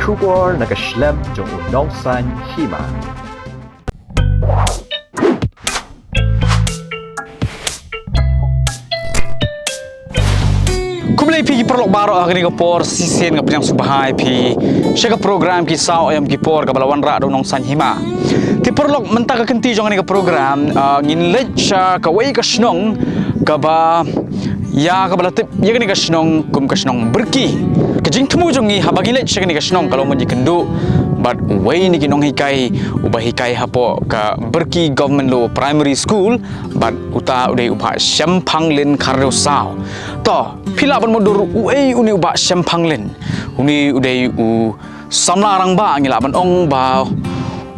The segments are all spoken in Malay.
bersyukur nakaslem jong unongsan hima. Kumulay pi perlok baro agni ko por sisen nga panyang subahay pi siya ka program ki sao ayam ki por kabalawan ra do nong san hima ti perlok menta ka kenti jong ni ka program ngin let siya ka wai ka snong ka ba ya ka balatip ya ni ka snong kum ka snong berki ka jing temu jong ni habagi let siya ni ka snong kalau man kendu but wai ni kinong hikai ubah hikai hapo ka berki government law primary school but uta udai ubah syampang len kardo sao to pila ban modur uai uni ubah syampang len uni udai u samla arang ba ngila ban ong ba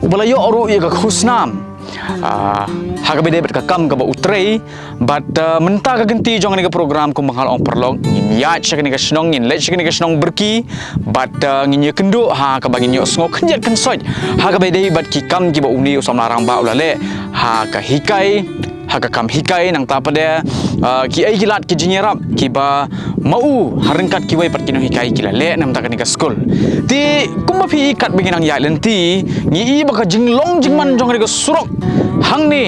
ubalayo oru ya ka khusnam haga bede bet ka kam ka ba utrei but menta ka genti jong ni ka program ko manghal ong perlong ngin ya chak ni ka snong ngin le chak ni ka snong berki but ngin ye kendo ha ka bagi nyo sngo khnjat kan soj haga bede bat ki kam ki ba uni usam larang ba ulale ha ka hikai haga kam hikai nang ta pada ki ai gilat ki jinyarap ki ba mau harengkat ki wai pat kino hikai ki le nam ta ka ni ka school ti kumba phi kat binginang ya lenti ngi i ba ka jinglong jingman jong ni ka surok hang ni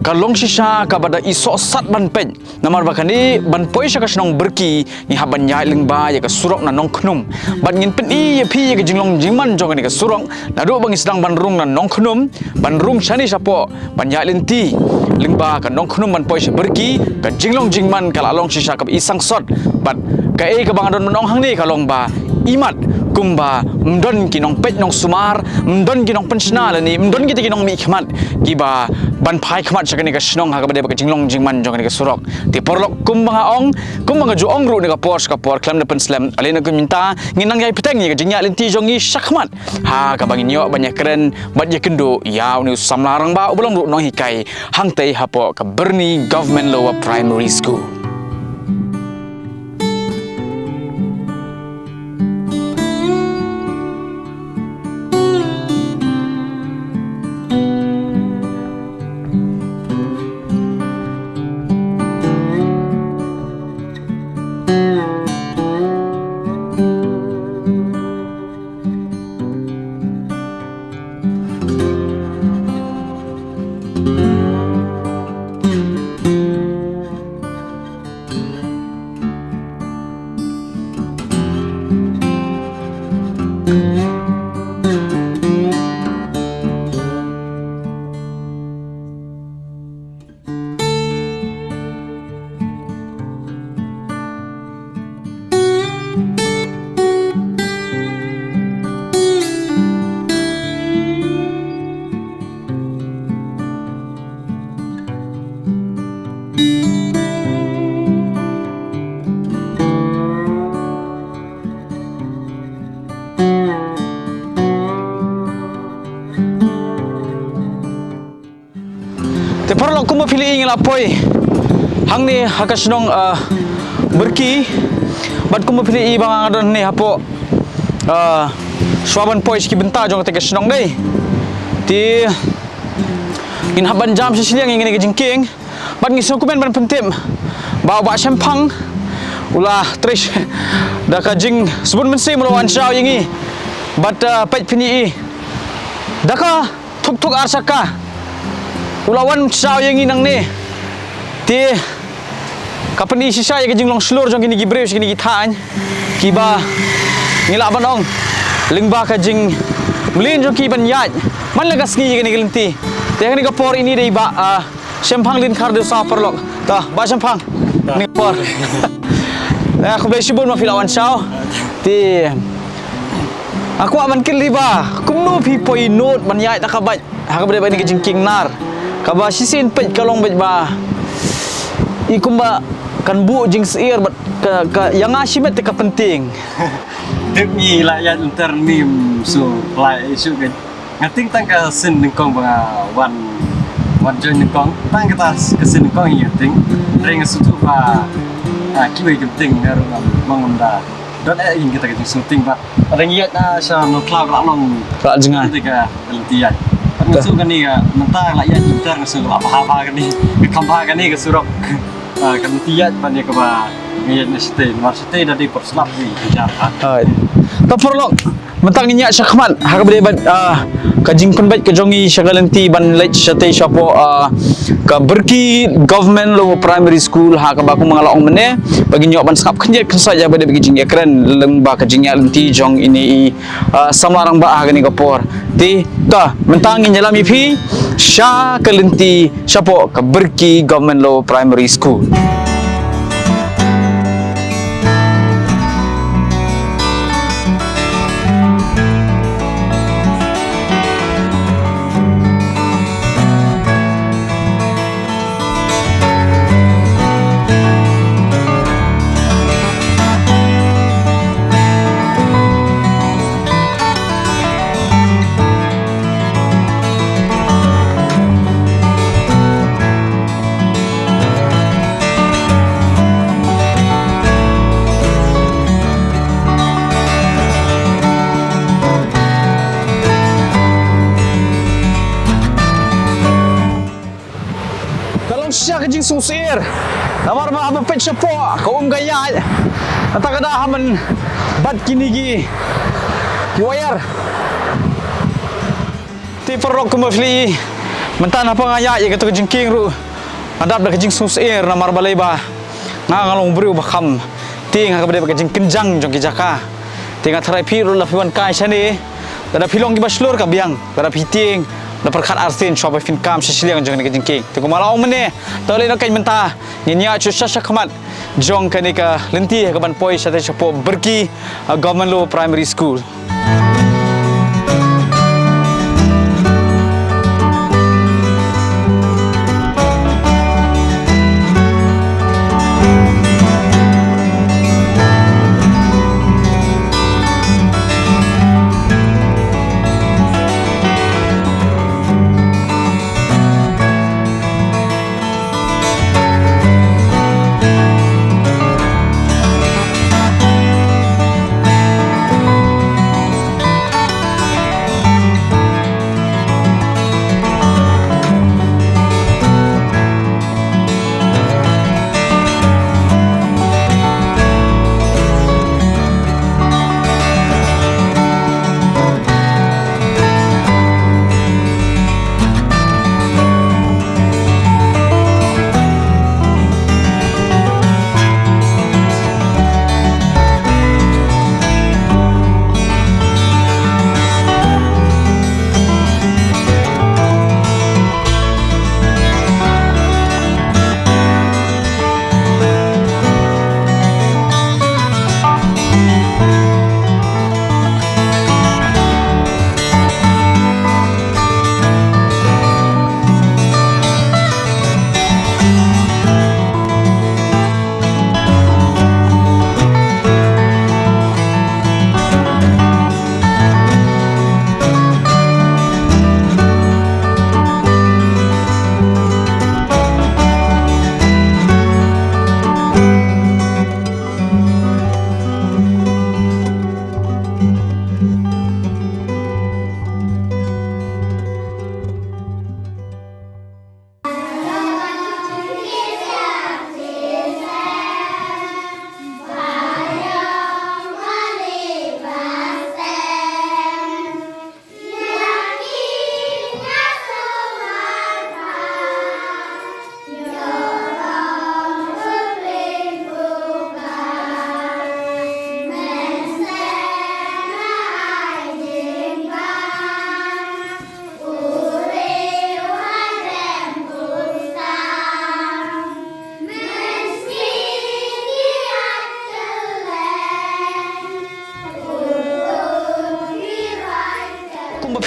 ka long shisha ka bada iso sat ban pen namar ba kani ban poi sha ka snong berki ni haban ya ling ba ya ka surok na nong khnum ban ngin pen i phi ya ka jinglong jingman jong ni ka surok na do bang isdang ban rung na nong khnum ban rung shani sapo ban ya lenti ling ba ka nong khnum ban poi sha berki ka jinglong jingman ka long shisha ka isang sot bat ka e ka bang adon nong hang ni ka long ba imat kumba mdon kinong pet nong sumar mdon kinong pensna lani mdon kita kinong mi khmat kiba ban phai khmat sakani ka snong ha ka bade ka jinglong jingman jong ni ka surok ti porlok kumba ong kumba ju ong ru ni ka pors ka por klam na penslam alena ku minta nginang yai peteng ni ka jingya lenti jong ni sakmat ha ka bangin yo banyak keren bat ye kendo ya uni samlarang ba ubulong ru nong hikai hang tei hapo ka berni government lower primary school. Te parlo kuma pili ingil apoi hang ni hakasnong berki bat kuma pili i bang adon ni hapo swaban pois ki benta jong te kasnong dei ti in haban jam siliang ingin ke jingking bat ngisno kumen ban pentim bawa sempang ulah trish da ka jing subun mensi mulawan shao yingi bat pet pini i daka tuk arsaka ulawan sao yang inang ni ti kapan isi saya ke jinglong slur jong kini gibreu kini gitan kiba ngila banong lingba ka jing mlin jong ki ban yat man lagas ngi kini gelenti te kini ka por ini dei ba sempang lin kardo sa perlok ta ba sempang ni por aku besi bon ma filawan sao ti aku aman kili ba kumno pi poi note ban yat takabat ha ka bade ni ke jingking nar kaba sisin pet kalong bet ba ikumba kan bu jing seir bat ka yang asimet ka penting demi layan unter mim so lai isu kan ngating tang ka sin ningkong ba wan join ningkong tang ka sin ningkong hi ting ring sutu ba kiwe genting ngaru mangunda don ingin kita ke syuting ba ring yat na sa no cloud la long ra jengai ketika lentian Ngasuh kan ni mentang lah ya inter ngasuh apa kan ni kampah kan ni kesurok kan tiat pandai keba ngayat nasi maksudnya dari perselap ni bicara. Tak perlu mentang niya siya kaman hakabade bad kajing penbat kejongi syagalanti ban late syate syapo ka berki government low primary school hakabakung mga laong mene bagi nyok ban skap kenjet kensa ja bade bagi jing ekran leng ba kajing ya lenti jong ini samarang ba agani kapor ti ka mentang niya lami pi sya kalenti syapo ka berki government low primary school. Siya kajing susir namar ba abang pet siya po kaum gaya at kadahaman bad kinigi kiwayar ti perok kumafli mentana pa ngaya ya kato kajing king ru adap da kajing susir namar balay ba ngalong beriu bakam ti nga kabade kajing kenjang jong kijaka ti nga tharai piru la piwan kai sani da pilong ki baslur ka biang da piting na perkat artin shop fin kam sisiliang jong ni kajingking tu kumalaw mene tole na kay menta ninya chu sha khamat jong kanika lenti ka ban poi sa po berki government low primary school.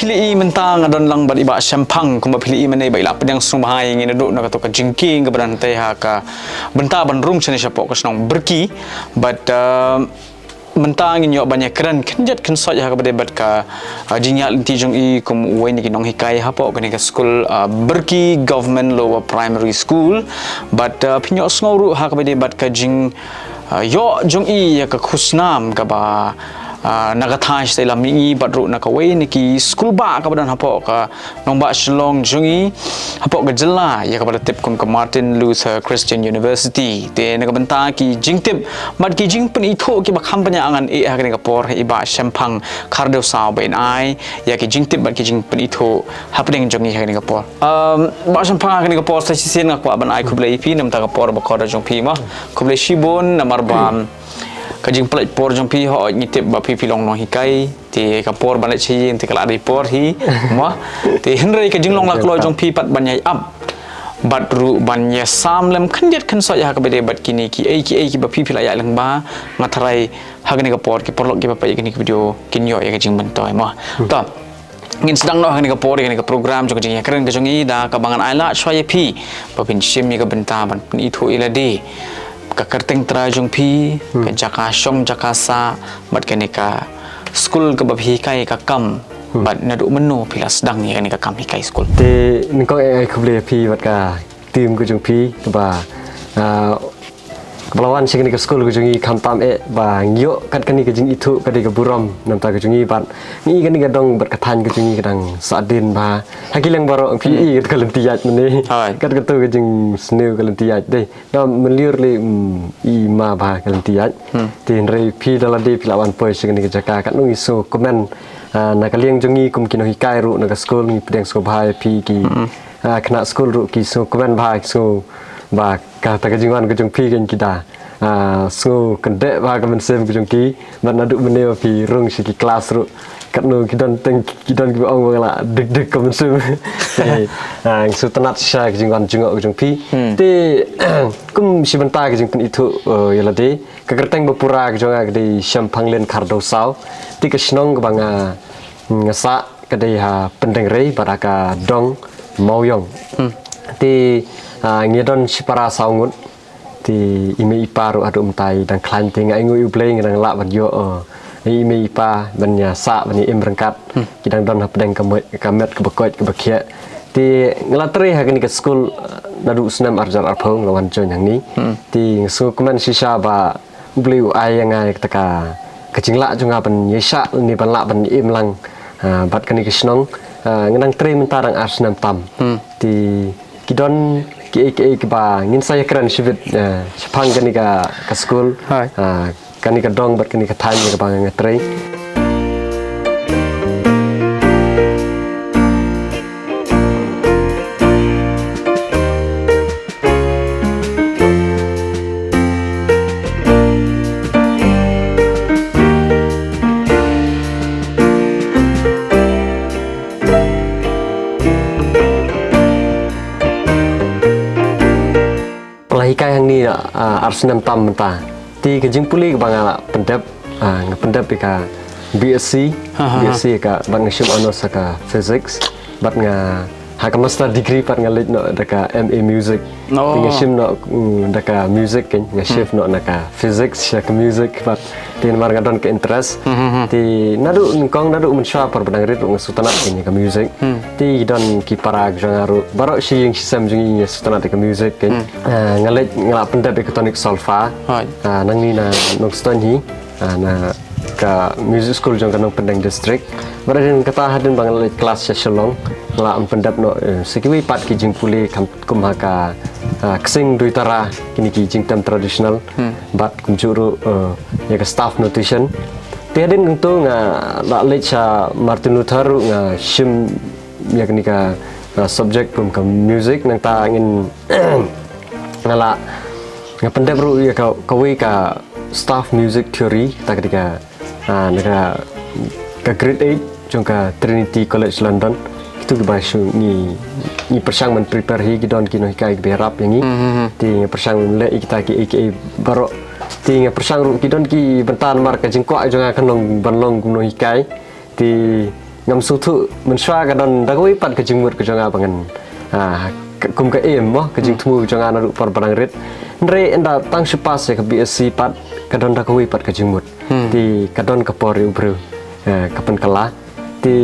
Pili mentang adon lang bad iba syampang kumba pili mane ba ila pedang sung bahai ngin duk na kato ka jingking ke berantai ha ka benta ban rung sene syapok ka snong berki but mentang ngin yo banyak keren kenjat kensot ha ka bade bad ka jinya linti jong i kum uai ni kinong hikai ha pok ka school berki government lower primary school but pinyo sngoru ha ka bade bad ka jing yo jong i ya ka khusnam ka ba nagathai sa ila mingi badru nakaway niki school ba kabadan hapo ka nong ba shlong jungi hapo ga jela ya kabada tip kun ka Martin Luther Christian University te nagabanta ki jingtip mad ki jing pen itho ki bakham panya angan e ha ka por iba shampang kardeu saw bain ai ya ki jingtip mad ki jing pen itho happening jungi ha ka por ba shampang ha ka por sa sisen nga kwa ban ai kublai pi nam ta ka por ba ko da jong pi ma kublai shibon namar bam kajing pelat por jong pi ho ngitip ba pi long no hikai ti kapor balet chi ti kala di por hi ma ti henrei kajing long la klo jong pi pat banyai up bat ru banya samlem khandiat khan so ya ka bede bat kini ki ki ba pi la ya lang ba ngatharai hagni kapor ki porlok ki ba pa ki video kinyo ya kajing bantoy ma to ngin sedang no hagni kapor ni ka program jong jing ya keren ka jong i da ka bangan ai la shwai pi ba pin sim ni ka benta ban ni thu ila di kakerteng terajung pi ke jaka shom jaka sa bat kenika school ke babi kai ka kam bat nadu menu pila sedang ni kenika kam hikai school te ningko ai khuble pi bat ka tim ku jung pi ba kebelawan sing ke school ku jungi kam tam ba ngyo kat kani ke jing itu kadi ke buram nam ta ke jungi bat ni kani ke dong bat kathan ke jungi kadang sadin ba hakilang baro pi i ke lentiyat meni kat ke tu ke jing sneu ke lentiyat dei da meliur le i ma ba ke lentiyat tin re pi dala de pilawan poi sing ke jaka kat nung iso komen na kaliang jungi kum kino hikai ru na ke school ni pedeng sko bhai pi ki kena school ru ki so komen bhai so ba kata kejungan kejung pi kan kita so kendek ba kamen sem kejung ki man aduk meneo pi rung siki kelas ru kat no kidon teng kidon ki ong la deg kamen sem so tenat sya kejungan jungok kejung pi te kum si benta kejung pun itu yala de kakerteng bapura kejung di shampang len kardo saw ti kesnong banga ngasa kadai ha pendeng rei baraka dong mauyong ti ngidon sipara saungut ti ime iparu adu umtai dan klanting aingu ubleng dan la ban yo ime ipa banya sa bani imrengkat kidang don hapdeng kamet kebekot kebekia ti ngelatre ha ke school nadu senam arjar arphong lawan jon yang ni ti ngesu kuman sisa ba ubleu ai ngai taka kecingla junga ban yesa ni ban la ban imlang bat kani kesnong ngenang tre mentarang arsenam tam ti kidon ki ba ngin saya keren shivit chapang kani ka school kani ka dong bat kani ka time ka bang ngatrai hikai hang ni arsenam tam menta ti kejing puli ke bang pendap ngependap ka BSc ka bang ngshim honors ka physics bat nga ha ka master degree pat ngalit no daka MA music ngshim no daka music kan ngshif no naka physics ka music pat tin mar ngadon ke interest ti nadu ngkong nadu mensha par badang rit ngasutana ka music ti don ki parag jangaru baro shi yang sistem jungi ngasutana ka music kan ngalit ngala pendap ke tonic solfa nang ni na nokston hi na ka music school jong kanong pendang district baraden kata hadin bang kelas shalong ngala pendap no sekiwi pat ki jing puli kumhaka ksing duitara kini ki jing tam traditional bat kunjuru ya ka staff nutrition tiadin ngtu nga la lecha Martin Luther nga shim ya kini ka subject kum ka music nang ta ngin ngala nga pendap ru ya ka kawi ka staff music theory ta ketika naga ka grade 8 jong ka Trinity College London itu ke basu ni persang men prepare hi gidon kino hikai berap yang ni ti persang le kita ki baro ti persang ru gidon ki bentan mar ka jingkwa jong kanong banlong kuno hikai ti ngam sutu menswa kadon dagoi pat ka jingmut ka jong bangan kum ka em mo ka jing tmu jong ana ru par barang rit ndre enda tang sepas ka BSc pat kadon dagoi pat ka jingmut ti kadon ka por ubru kapan kala ti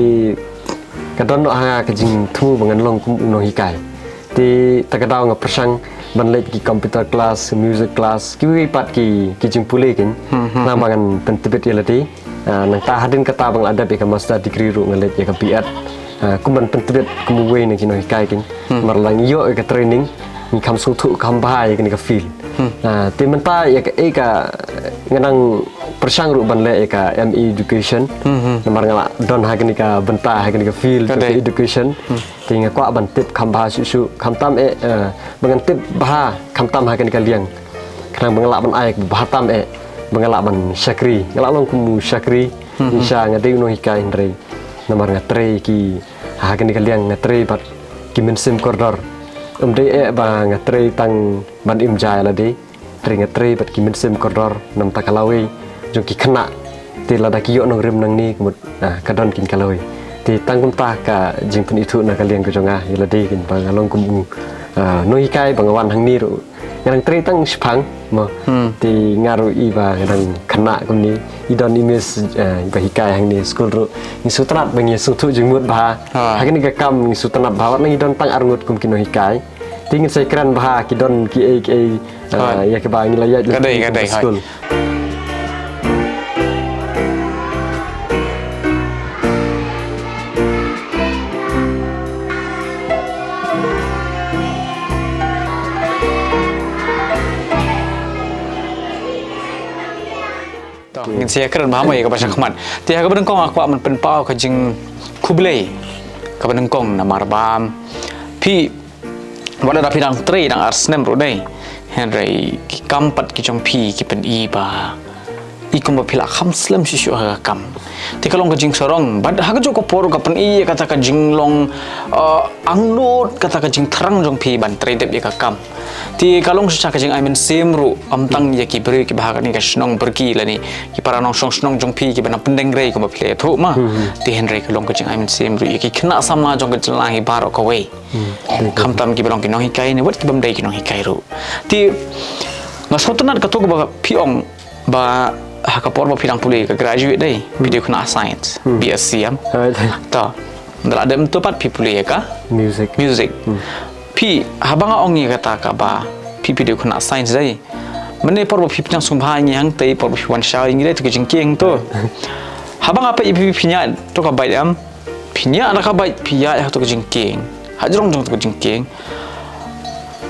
kadon no ha ka jing tmu bangan long no hikai ti takadaw nga persang banlet ki computer class music class ki pat ki jing pule kin na mangan pentibet yelati nang ta hadin kata bang ada beka master degree ru ngalet ya ka biat kuman pentret kumuwe ni kino hikai king marlang yo ka training ni kam su thu kam bahai ni ka feel ti menta ya ka nganang persang ru ban le ka ME education namar ngala don ha ni ka benta ha ni ka feel to education ti nga kwa ban tip kam bahai su kam tam bangan tip bah kam tam ha ni ka liang kanang bangala ban ai bah tam mengalak man syakri ngalak long kumu syakri insya ngadi no hikai ndrei namar ngatre ki hagen kaliang ngatre bat kimen sim koridor dei ba ngatre tang ban imjai la de ngatre bat kimen sim koridor nam takalawi jong ki kena ti lada ki yo nong rim nang ni kumut kadon kin kalawi ti tang kum ta ka jing pun itu na kaliang ko jonga ila de kin ba ngalong kumu no hikai bangawan hang ni ru yang tri tang sepang mo ti ngaru iba yang kena kumni idon imes iba hikai hang ni school ru ni sutrat bangi sutu jengmut bah hagin ni kam ni sutrat bah nang idon tang arngut kum kino hikai tingin sai kran bah kidon ki ya ke ba ni layat school ingin saya keren bahama ya kepada khmat ti ha kabeng kong akwa man pen pau ka jing kublei kabeng kong na marbam pi wala da pinang tre nang arsnem ro dei henry ki kampat ki jong pi ki pen i ba ikum ba phila kham slam si shu ha kam ti kalong ka jing sorong bad ha ka jo ko por ka pen i kata ka jing long angnot kata ka jing thrang jong pi ban tre dep ya ka kam ti kalong sa ka jing I mean simru amtang ya ki beri ki bahag ni ka snong berki la ni ki para nong snong jong pi ki bana pendeng rei ko ma phle thu ma ti henry kalong ka jing I mean simru ya ki khna sama jong ka jlang hi bar ko we kham tam ki balong ki no hi kai ni wat ki bam dei ki no hi kai ru ti ngasotanat ka to ba pi ong ba hakapor ba pinang puli ka graduate dei video khna science BSc am ta ndala dem to pat pi puli ka music pi habanga ongi kata ka ba pi video khna science dai mane por pi pinang sumbha ni hang tei por pi wan sha ngi dei to jing keng to habanga pa pi pinya to ka bai am pinya na ka bai pia ya to jing keng hajrong jong to jing keng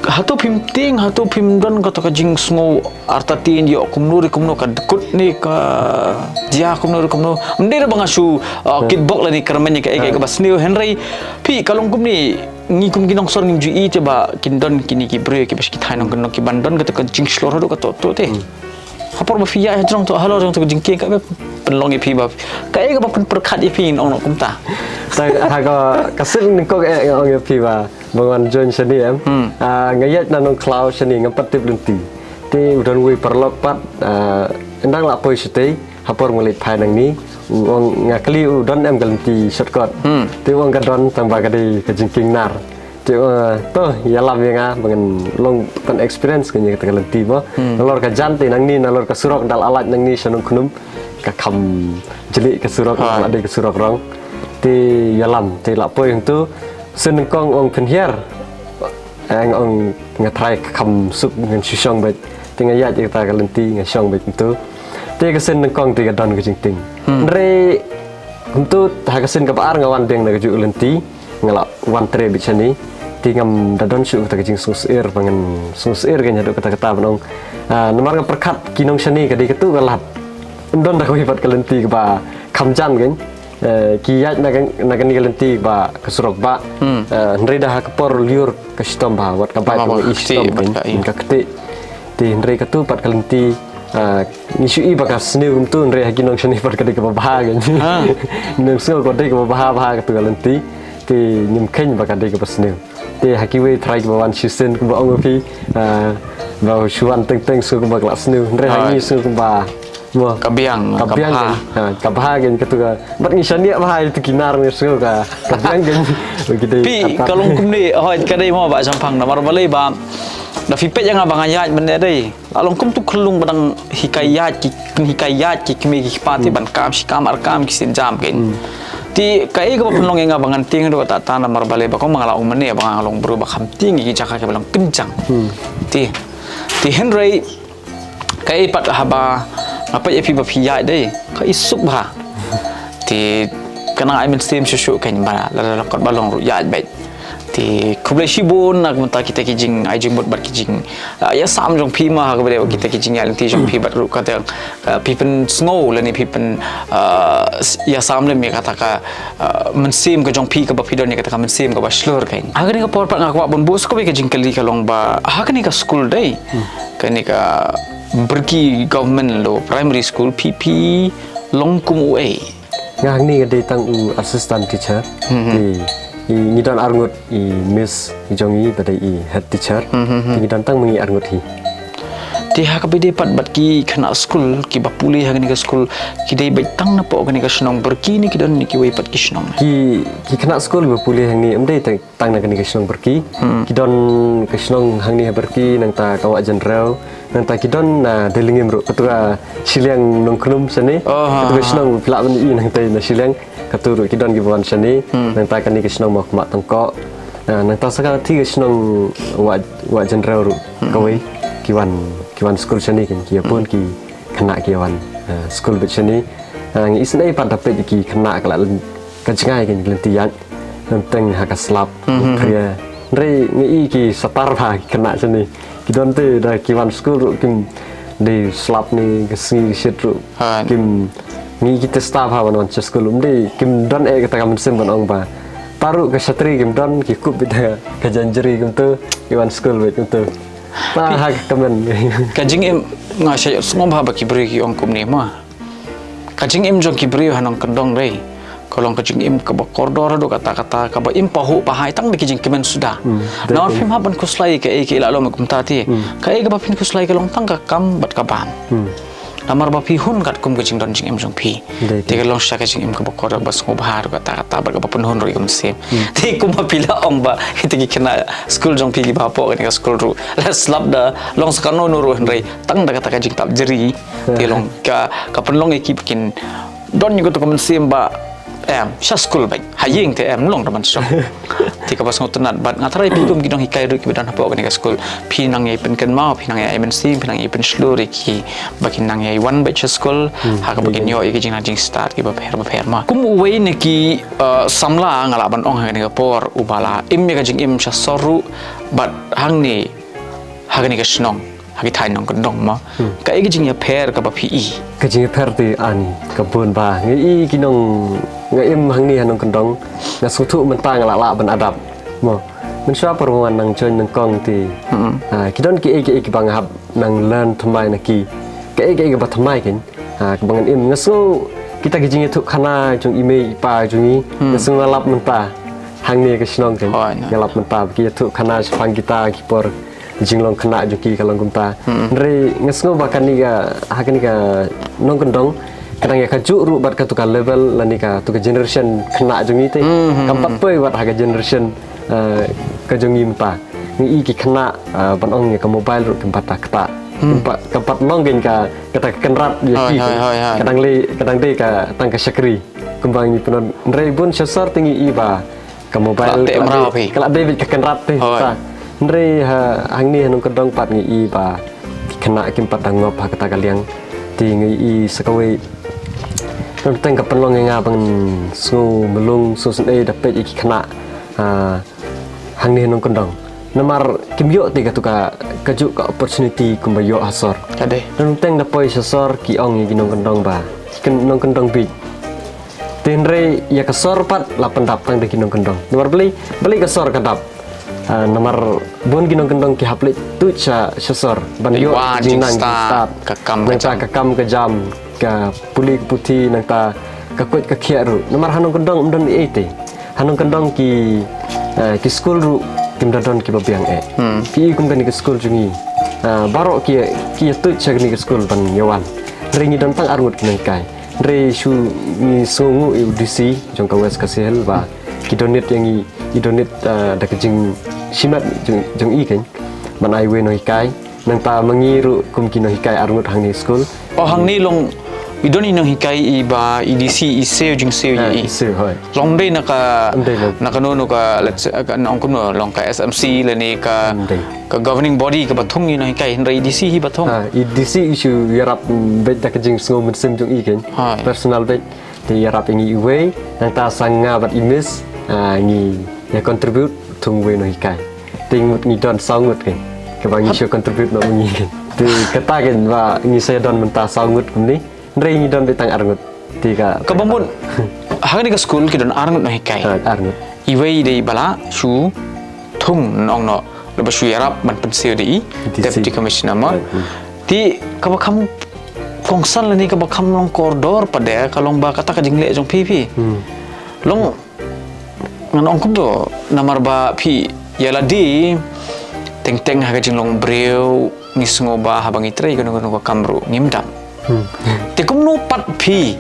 hatu phim ting hatu phim don ka to ka jing sngo arta tin yo kumnu ka kut ni ka dia kumnu mende banga su kitbok la ni kermen ni ka ka bas new henry pi kalong kum ni ngi kum ginong sor ngi ju i te ba kindon kini ki bre ki bas ki thainong gon ki bandon ka to ka jing slor do ka to te hapor ba fia ya jong to halo jong to jing ke ka penlong pi ba ka ba pen perkhat i pi ong kum ta ha ka sin ni ko ong pi ba bangan join seni ngayat nanong cloud seni ngapat tip lenti ti udon wi perlok pat endang la poi sitei hapor ngulit phai nang ni wong ngakli udon em galenti shortcut ti wong gadon tang bagadi ka jingking nar ti to yalam yang bangan long kan experience kan ka galenti bo nalor ka janti nang ni nalor ka surok dal alat nang ni sanung kunum ka kham jeli ka surok ade ka surok rong ti yalam ti la poi yang tu seneng kong ong kenhiar ang ong ngatrai kam sup ngan syong bet tinga ya kita kalenti ngasong bet itu te ka seneng kong te ka don ka jingting re untuk ha ka sen ka par ngawan deng na ka ju lenti ngala wan tre bit chani ti ngam da don su ka jing sus air bangan sus air kan nyado kata banong nomor ka perkat kinong chani ka di ka tu galat don da ko hibat kalenti ka ba kamjan kan kiyat nagan ni galenti ba kasurok ba ndre dah kapor liur ka sitom ba wat ka ba ko istom ka kete ti ndre ka tu pat galenti nisu i ba ka snew tu ndre ha kinong shani pat ka de ka ba gan nang so ko de ka ba ka tu galenti ti nyim khen ba ka de ka snew ti hakiwe try ba wan sisen ko ba ong pi ba shuan teng so ko ba la snew ndre ha ni so ko ba kabiang kabahagan ketuga bat ni sania bahai tu kinar ni so ka kabiang gan begitu pi kalong kum ni hoi kadai mo ba sampang na mar balai ba da fipet yang abang ayat benda dai along kum tu kelung badang hikayat ki kemi ki pati ban kam si kamar kam ki sin jam gen ti kai ko penlong yang abang anting do ta ta na mar balai ba ko mangala umne abang along bro ba kham ting ki jaka ke balang kencang ti henry kai pat haba apa ya pi ba pi ya dei ka isuk ba ti kana ai men stem shushu kan ba la kot balong ru ya bai ti kuble shibun nak menta kita kijing ai jing bot bat kijing ya sam jong pi ma ka bele kita kijing ya ti jong pi bat ru ka te pi pen snow la ni pi pen ya sam le me kata ka men sim ka jong pi ka ba pi don ni kata ka men sim ka ba slur kain agar ni ka por pat ngak wa bon bos ko be kijing kali ka long ba ha ka ni ka school dai ka ni ka pergi government lo primary school PP Longkum UA ngang ni ka tang u assistant teacher ni don arngut miss jongi pada head teacher ni don tang mengi arngut hi ti ha ka be de pat bat ki khana school ki ba puli ha ni ka school ki dei bai tang na po ka ni ka snong berki ni ki don ni ki wei pat ki snong ki kena skol be pulih hang ni amdai tang nak ni ka snong berki ki don ka snong hang ni berki nang ta kawak general nang ta ki don delingim ru ketua siliang nong knum sani ketua snong pila ban i nang ta na siliang katuru ki don ki bon sani nang ta kan ni ka snong mak mak tangko nang ta saka ti ka snong wa general ru kawai kiwan skul sani kan ki pun ki kena ki wan skul bet sani ngi isnai pat dapat ki kena kala kan cengai kan lentian nenteng haka slap kria re ngi ki satar ba kena sani ki don te da kiwan skul kim de slap ni kesni shit ru kim ngi kita staff ha wan skul de kim don kata kam sim ban ong ba taru ke satri kim don ki kup bida ke janjeri kim tu kiwan skul bet tu hak teman kajing em ngasay semua bah baki beri ki ong kum ni ma kajing em jong ki beri hanong kendong rei kolong kajing em ka ba koridor do kata-kata ka ba im pahu pahai tang kijing kemen sudah nawar phim haban kuslai ke ke la lo kum tati ka e ka ba pin kuslai ka long tang ka kam bat ka ban namar ba pi hun kat kum kajing don jing em jong pi te ka long sha kajing em ka ba koridor bas ngo bahar kata-kata ba ka ba penhun ro kum sim te kum ba pila ong ba ite ki kena school jong pi ki ba po ka school ru la slap da long sakano nuru rei tang da kata kajing tap jeri te long ka penlong e ki bikin don ni ko to kum sim ba sha school bai haying te long da man so ti ka bas ngo tenat bat ngatrai pi kum gidong hikai ru ki bidan hapo ka ni school pi nang e pen ken mau pi nang e men sim pi nang e pen sluri ki bakin nang e one batch school ha ka bakin yo e ki jing na jing start ki ba pher ma kum wei ne ki samla ngala ban ong ha ni ka por ubala im me ka jing im sha soru bat hang ni ha ka ni ka snong hagi thai nong kendong ma ka e ki jing ya pher ka ba pi ka jing pher ti ani ka bun ba ngi ki nong ngai im hang ni hanong kendong na sutu mentang la ban adab mo men sha perwan nang join nang kong ti ki don ki bang hab nang learn thamai na ki ke ba thamai kin bangan im ngasu kita ki jing tu khana jong email pa jungi ngasu ngalap menta hang ni ka snong kin ngalap menta ki tu khana pang kita ki por jing long kena juki kalau kumta re ngesngo bakan ni ka nong kendong kadang ya kaju ru bat ka tukar level lani ka tukar generation kena jungi te kampat poi bat haga generation ka jungi mta ni ki kena ban ong ka mobile ru tempat kata kampat nong gen ka kata kenrat ya ki kadang le ka tang ka sakri kumbang ni penon re bun sesar tinggi iba ka mobile kala David ka kenrat te ta Nre hang ni hanong kedong pat ngi i ba kena kim pat ngop ha kata kaliang ti ngi i sakawe non teng ka penlong nga bang su melung su sen e dapat i kena hang ni hanong kedong namar kim yo ti ka tuka kaju ka opportunity kum ba yo asor kade non teng da poi sasor ki ong ngi nong kedong ba ken nong kedong bi tenre ya kasor pat la pendap tang de kinong kedong namar beli kasor kadap nomor bon ginong gendong ki haplit tu cha sesor ban yo jinang start kakam ke jam ka puli puti nang ta ka kuat ka khiaru nomor hanong gendong umdon ete hanong gendong ki school ru kim dadon ki babiang ki kum kan ki school jungi baro ki tu cha ni ki school ban yawan ringi don tang arngut nang kai re su ni songu UDC jong ka wes kasel ba ki donate yang i donate da kejing simat jeng i kan man ai we no hikai nang ta mangiru kum ki no hikai arngut hang ni school hang ni long idon inong hikai iba EDC iseo jing seo yi Isu hoi. long day naka Long day lang. nakanono ka let's say ka naong kuno long ka SMC lani ka Long day. ka governing body ka bathong inong hikai hinra EDC hi bathong EDC isu yarap bet dak jing sngo men sim jong igen. Hai. Personal bet ti yarap ingi way nang ta sanga bat imis ngi ya contribute tung we no hikai. Ting mut ngi don song mut ken. Ka bang isu contribute no ngi ken. Ti kata ken wa ngi saya don menta song mut kum ni. Ndre ngi don betang arngut. Ti ka kabambun hagani ka school kidon arngut no hikai arngut. iwei dei bala shu thung nong no leba shu yarap man penseo dei DC. deputy commissioner ma ti kabakam kongsan lani kabakam long koridor pada kalong ba kata ka jingle jong pipi long nganong kum do namar ba pi yala di teng teng ha ka jinglong breu ngisngo ba habang itrei gono gono ka kamru ngimdam ti kum no pat pi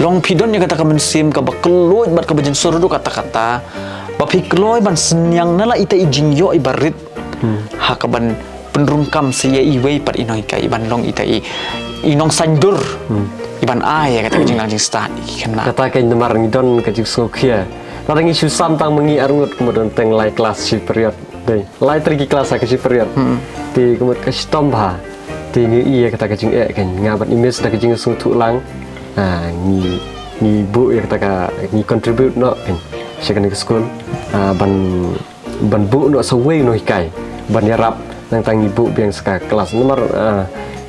long pi don ya kata ka mensim ka bakeloi bat ka bajen sorodo kata-kata ba pi keloi ban senyang nala ita ijing yo ibarit ha ka ban penrungkam sia iwei pat inoi kai ban long ita i inong sandur iban ai kata ka jinglang jing stat kena Kata ken namar ngi don ka jing sngo khia. Kadang isu samtang mengi arngut kemudian teng lai kelas si period dei. Lai tergi kelas ka si period. Ti kemud ka stom ba. Ti ngi iya kata ka jing ken ngabat imis da ka jing sngo tu lang. Ngi bu ya kata ka ngi contribute no ken. Second ke school ban bu no sawei no hikai. Ban yarap nang tang ibu biang ska kelas nomor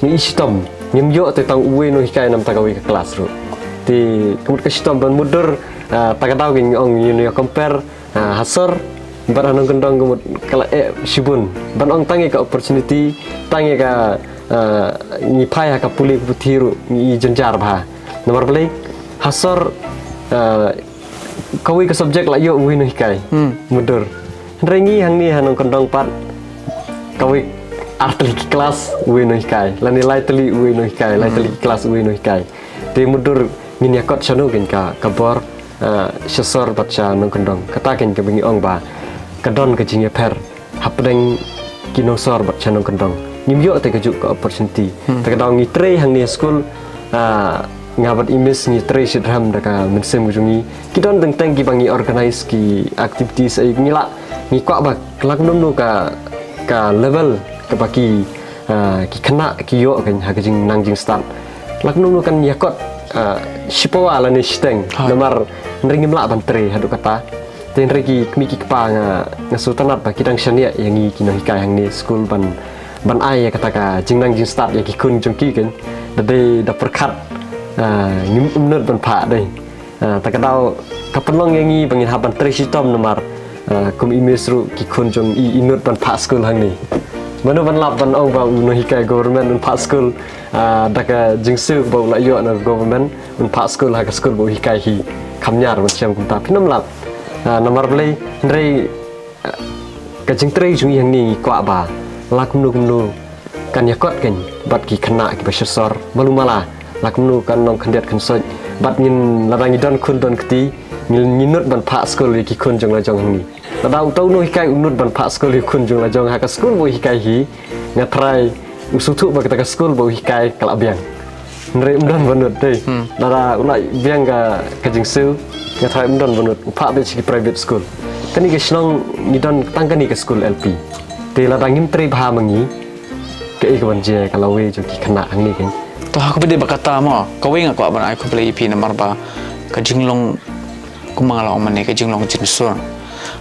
ngi istom nyem yo te tang uwe no hikai nam tagawi ke kelas ru. Ti kemud ka stom ban mudur tagadau ging ong you compare hasor ban anong kendong kemud kala sibun ban ong tangi ka opportunity tangi ka ni phaya ka puli putiru ni jenjar ba nomor play hasor kawi ka subjek la yo uwe no hikai mudur rengi hang ni hanong kendong pat kawi artli kelas uwe no hikai la nilai teli uwe no hikai lai teli kelas uwe no hikai ti mudur min yakot chanu gen ka kabor sesor baca nong kendong katakin ke bengi ong ba kadon ke jinge per hapdeng kinosor baca nong kendong nyimyo te kejuk ke opportunity takadong ni tre hang ni school ngabat imis ni tre sidram daka mensem ujungi kidon teng ki bangi organize ki activities ai ngila ni kwa ba kelak nom no ka level ke baki ki kena ki yo kan ha jing nang jing start lak nom no kan yakot sipawa la ni steng nomor nringim la bantre hadu kata ten regi kmiki kpa nga sultanat ba kidang shania yang i kino hikai hang ni school ban ai ya kata ka jingnang jing start ya ki kun jong ki kan dade da perkat ngim umnut ban pha dei takadau kapenlong yang i bangin ha bantre sitom nomor kum imesru ki kun jong i inut ban pha school hang ni manu ban lap ban ong ba uno hikai government ban pha school daka jingsu ba la yo na government ban pha school ha ka school bo hikai hi kamnyar macam kunta pinam lap nomor play ndrei kajing trei jung yang ni kwa ba lakumnu kan yakot kan bat ki kena ki basor malumala lakumnu kan nong kandiat kan soj bat ngin larangi don kun don keti nginut ban pha school ki kun jong la jong ni tada utau no hikai unut ban pha school ki kun jong la jong ha ka school bo hikai hi ngatrai usutu ba ka school bo hikai kala biang nrei umdan banut dei dara ulai biang ka kajing su ngatrai umdan banut pha be chi private school kani ke snong nidon tangkani ke school LP te la dangim tre bha mangi ke ikban je kalau we jo ki kena ang ni kan to aku bede bakata mo kawe nga ko ban ai ko play ip namar ba ka jinglong kumangala man ne ka jinglong jinsur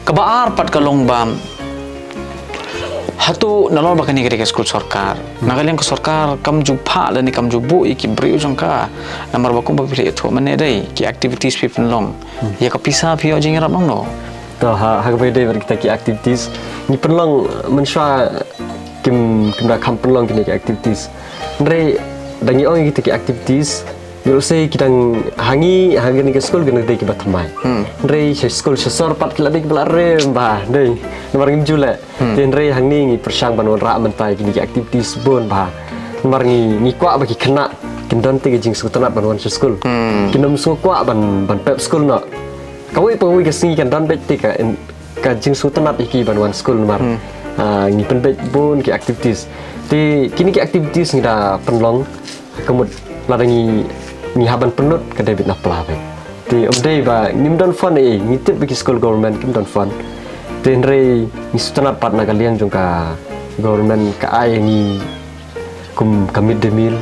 ka baar pat ka long bam hatu nalol ba kani ke school sarkar nagaleng ko sarkar kam ju pha la ni kam ju bu iki briu jong ka namar ba ko ba pile tho man ne dai ki activities pi long ya ka pisa phi jing rap long no to ha be de kita ki activities ni penlong mensha kim da kam penlong kini ki activities ndre dangi ong kita ki activities yo se kita hangi ni ke school gena de ki batmai ndre school sesor pat kila de ki belare ba dei nomor ngim jule den re hang ni persang ban ra mentai kini ki activities bon ba nomor ni kwa ba ki kena kindon te jing sultanat ban wan school kinom so kwa ban pep school no kawi pawi ke singi kan dan bet te ka jing sultanat iki ban wan school nomor ni pen bet bon ki activities ti kini ki activities ni da penlong kemud ladangi ngihaban penut ke David Napla baik. Ti omdei ba ngimdon fund ngitip bagi school government ngimdon fund. Ti nrei ngisutana pat na kalian jungka government ka ai ngi kum kamit demil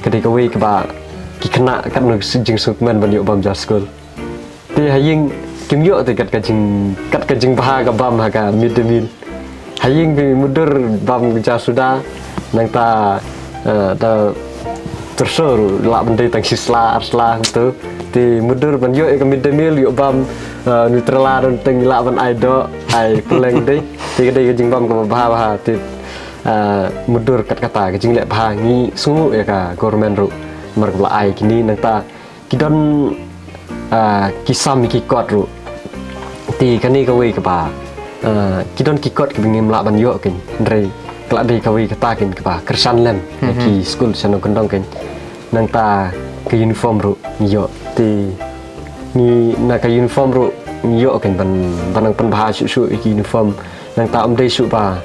kedai kawai ke ba ki kena kat no jing sukman ban yo bam jar school. Ti haying kim yo ti kat kajing baha ka bam ha ka mid demil. Haying bi mudur bam jar sudah nang ta tersur lak bendai tang sisla arsla tu ti mudur ban yo ke mid demil yo bam neutral dan teng lak ban aido ai kuleng dei ti kedai kajing bam ka baha ti mudur kat kata kajing lek baha ngi sungu ya ka government ru mar bla ai kini nang ta kidon kisam ki kot ru ti kani ka wei ka ba kidon ki kot ke bingim lak ban yo kin rei kelak dei ka wei kata kin ka ba kersan lem ki school sano kendong kin nang ta ke uniform ru yo ti ni na ka uniform ru yo kin ban pen baha su ki uniform nang ta dei su ba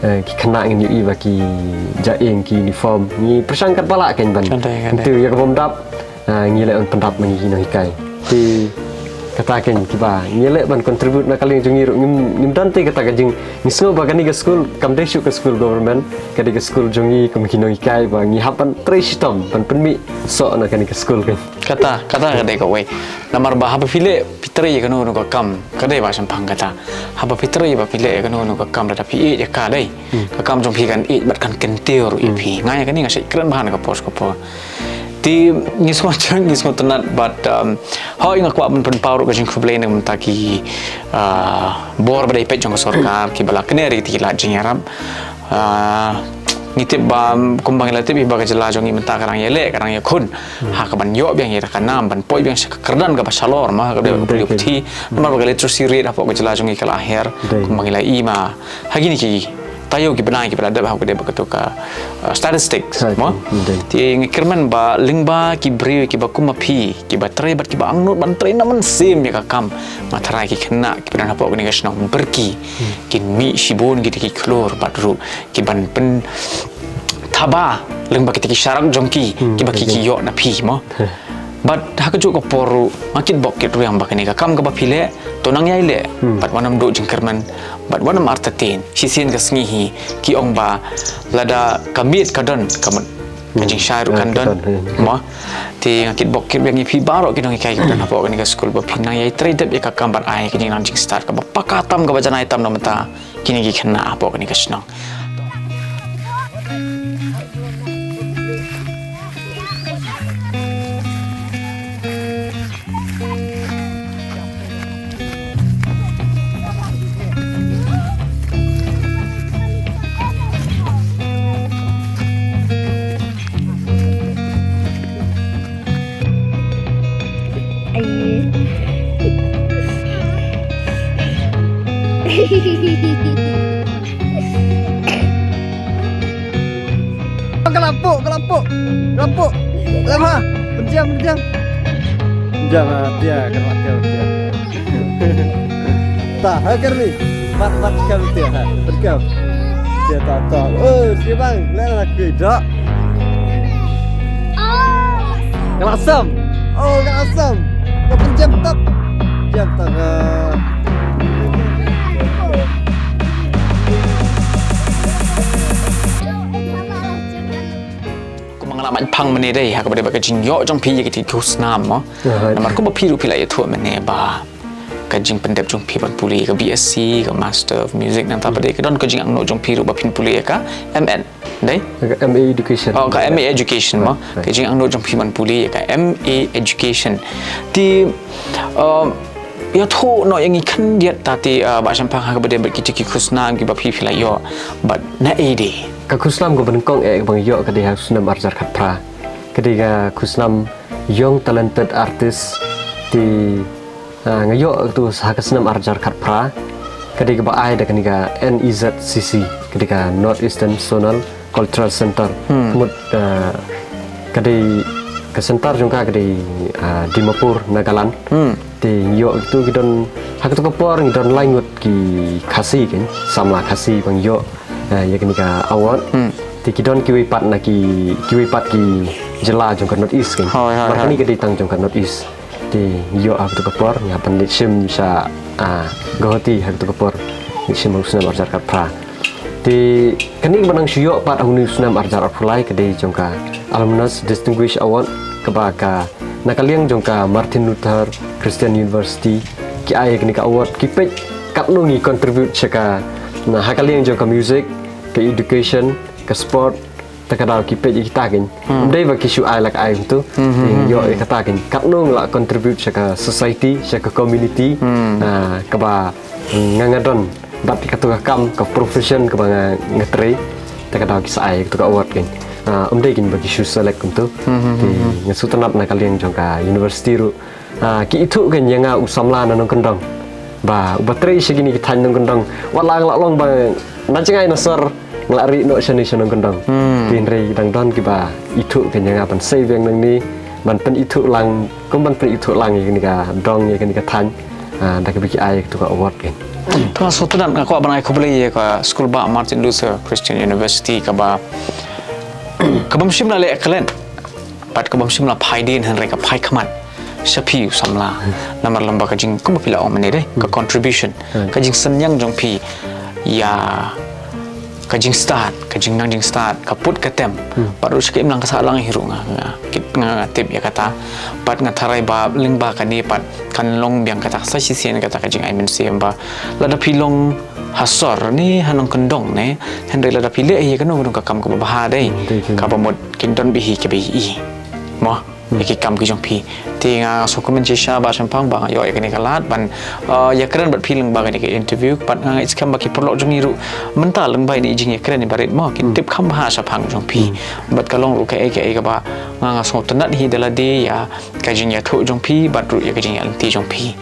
ki kena ngin yu ba ki jaing ki uniform ni persangkat bala ken ban tu ya ka dap ngi le on pendap mengi no hikai ti kata ken ki ba ngi le ban contribute na kali jungi ru ngim dan ti kata jing ni so ba kani ke school kam de ke school government kadi ke school jungi kum kino hikai ba ngi hapan tre system ban penmi so na kani ke school ken kata kadai ka wei namar ba haba file pitri ka no ka kam kadai ba sampang kata haba pitri ba file ka no ka kam da pi ya ka dai ka kam jong pi kan bat kan kentir ip ngai ka ni ngasai keren bahan ka pos ka po ti ni so tenat but how inga kwa ben power ka jing complain ng taki bor ba dai pe jong sarkar ki bala keneri ti la jing arab ngitip ba kumbang latip iba ka jela jong imenta karang yele karang ya kun ha ka ban yo biang ira kanam ban poi biang kerdan ka basalor ma ka de beli putih mar ba literacy rate apa ka jela jong ikal akhir kumbang ila ima hagini ki tayo ki benai ki pada ba ka de ba ka statistics mo ti ngikirman ba lingba ki bri ki ba kumapi ki ba tre ba ki ba angnut ban tre naman sim ya ka kam matara ki kena ki pada apa ni gasnong berki ki mi shibun ki klor badru ki ban pen thaba lingba ki syarak jongki ki ba ki yo na pi mo but hakajuk ko poru makit bok ki ru yang ba ni ka kam ka ba pile tonang yai le but wanam do jingkerman but wanam artatin sisin ka sngihi ki ong ba lada kamit kadon kamun kajing syairu kandon mo ti ngakit bok ki yang pi baro ki dong kai ka dan apa ni ka school ba pinang yai trade ya ka kambar ai ki jing nanjing start ka ba pakatam ka ba janai tam no mata kini ki kena apa ni ka snong Kelapuk. Lem ha. Berjam. Berjam dia kerak dia. Tak, agar ni. Mat kau dia ha. Berjam. Dia tak. Oh, dia bang, lek lagi dak. Kelak asam. Oh, kelak asam. Kau penjam tak. Jam tak. man pang mene dei ha ka ba ka jing yo jong pi ki ti kus nam mo namar ko ba pi ru pi la ye thu mene ba ka jing pendep jong pi ban puli ka BSc ka Master of Music nang ta pa dei ka don ka jing ang no jong pi ru ba pin puli ka MN dei MA Education oh ka MA Education mo ka jing ang no jong pi ban puli ka MA Education ti ya thu no yang ikan dia tati ba sampang ha ka ba dei ba ki ti kus nam ki ba pi la yo but na ede ka kuslam ko benengkong bang yo ka dia sunam arjar khat pra ketika kuslam young talented artist di ngayo tu sa sunam arjar khat pra ketika ba ai da ketika NEZCC ketika Northeastern Zonal Cultural Center mut kadi ke center juga kadi Dimapur Nagaland di yo itu gidon hak tu kapor gidon langut ki khasi kan samla khasi bang yo ya kenika awat ti kidon kiwi pat na ki jela jong ka North East kan makani ka ditang jong ka North East di yo ak tu kapor ya pandit sim sa gohati hak tu kapor ni sim usnam arjar ka pra di kani manang siyo pat ahuni usnam arjar apulai ka di jong ka alumnus distinguished award ka nakaliang jong ka Martin Luther Christian University ki ai kini ka award ki pek katnungi contribute ka na hakaliang jong ka music ke education ke sport takadal ki pek kita kan dai ba ki shu ai lak ai tu yo e kata kan katnung la contribute ka society ka community ka ba ngangadon bat ka tu kam ka profession ka ba ngatre takadal ki sai tu ka award kan dai kin ba ki shu select tu di ngasutanap na kaliang jong ka university ru ki itu kan yang usamla na nong kendong ba ubatre segini ki tan nong kendong walang la long ba nancengai nasar ngelari no seni senong kendong tinri dang don ki ba itu kan yang ban saving nang ni ban pen itu lang kom ban pen itu lang ni ka dong ye kan ka tan da ka biki ai tu ka award kan to so tu dan ko ban ai ko beli ka school ba Martin Luther Christian University ka ba sim na le kalen pat sim na phai din han re ka phai khaman sapi samla namar lamba ka jing ko pila om ne de ka contribution ka jing sanyang jong pi ya kajing start kajing nang jing start kaput katem paru skim lang kasalang hiru nga kit nga tip ya kata pat nga tharai ba ling ba kani pat kan long biang kata sa sisen kata kajing ai men siam ba lada pilong hasor ni hanong kendong ne hendai lada pile ye kanong ka kam ka baha dei ka pamod kinton bihi ke bihi mo iki kam ki jong pi tinga so komen sha ba sampang ba yo ikani kalat ban ya keren bat feeling ba ni ke interview pat nga it's kam ba ki perlo jong iru mental leng bai ni jing ya keren ni barit mo kin tip kham ba sa phang jong pi bat kalong ru ke ka ba nga so tanat hi dala de ya ka jing ya thu jong pi bat ru ya ka jing ya ti jong pi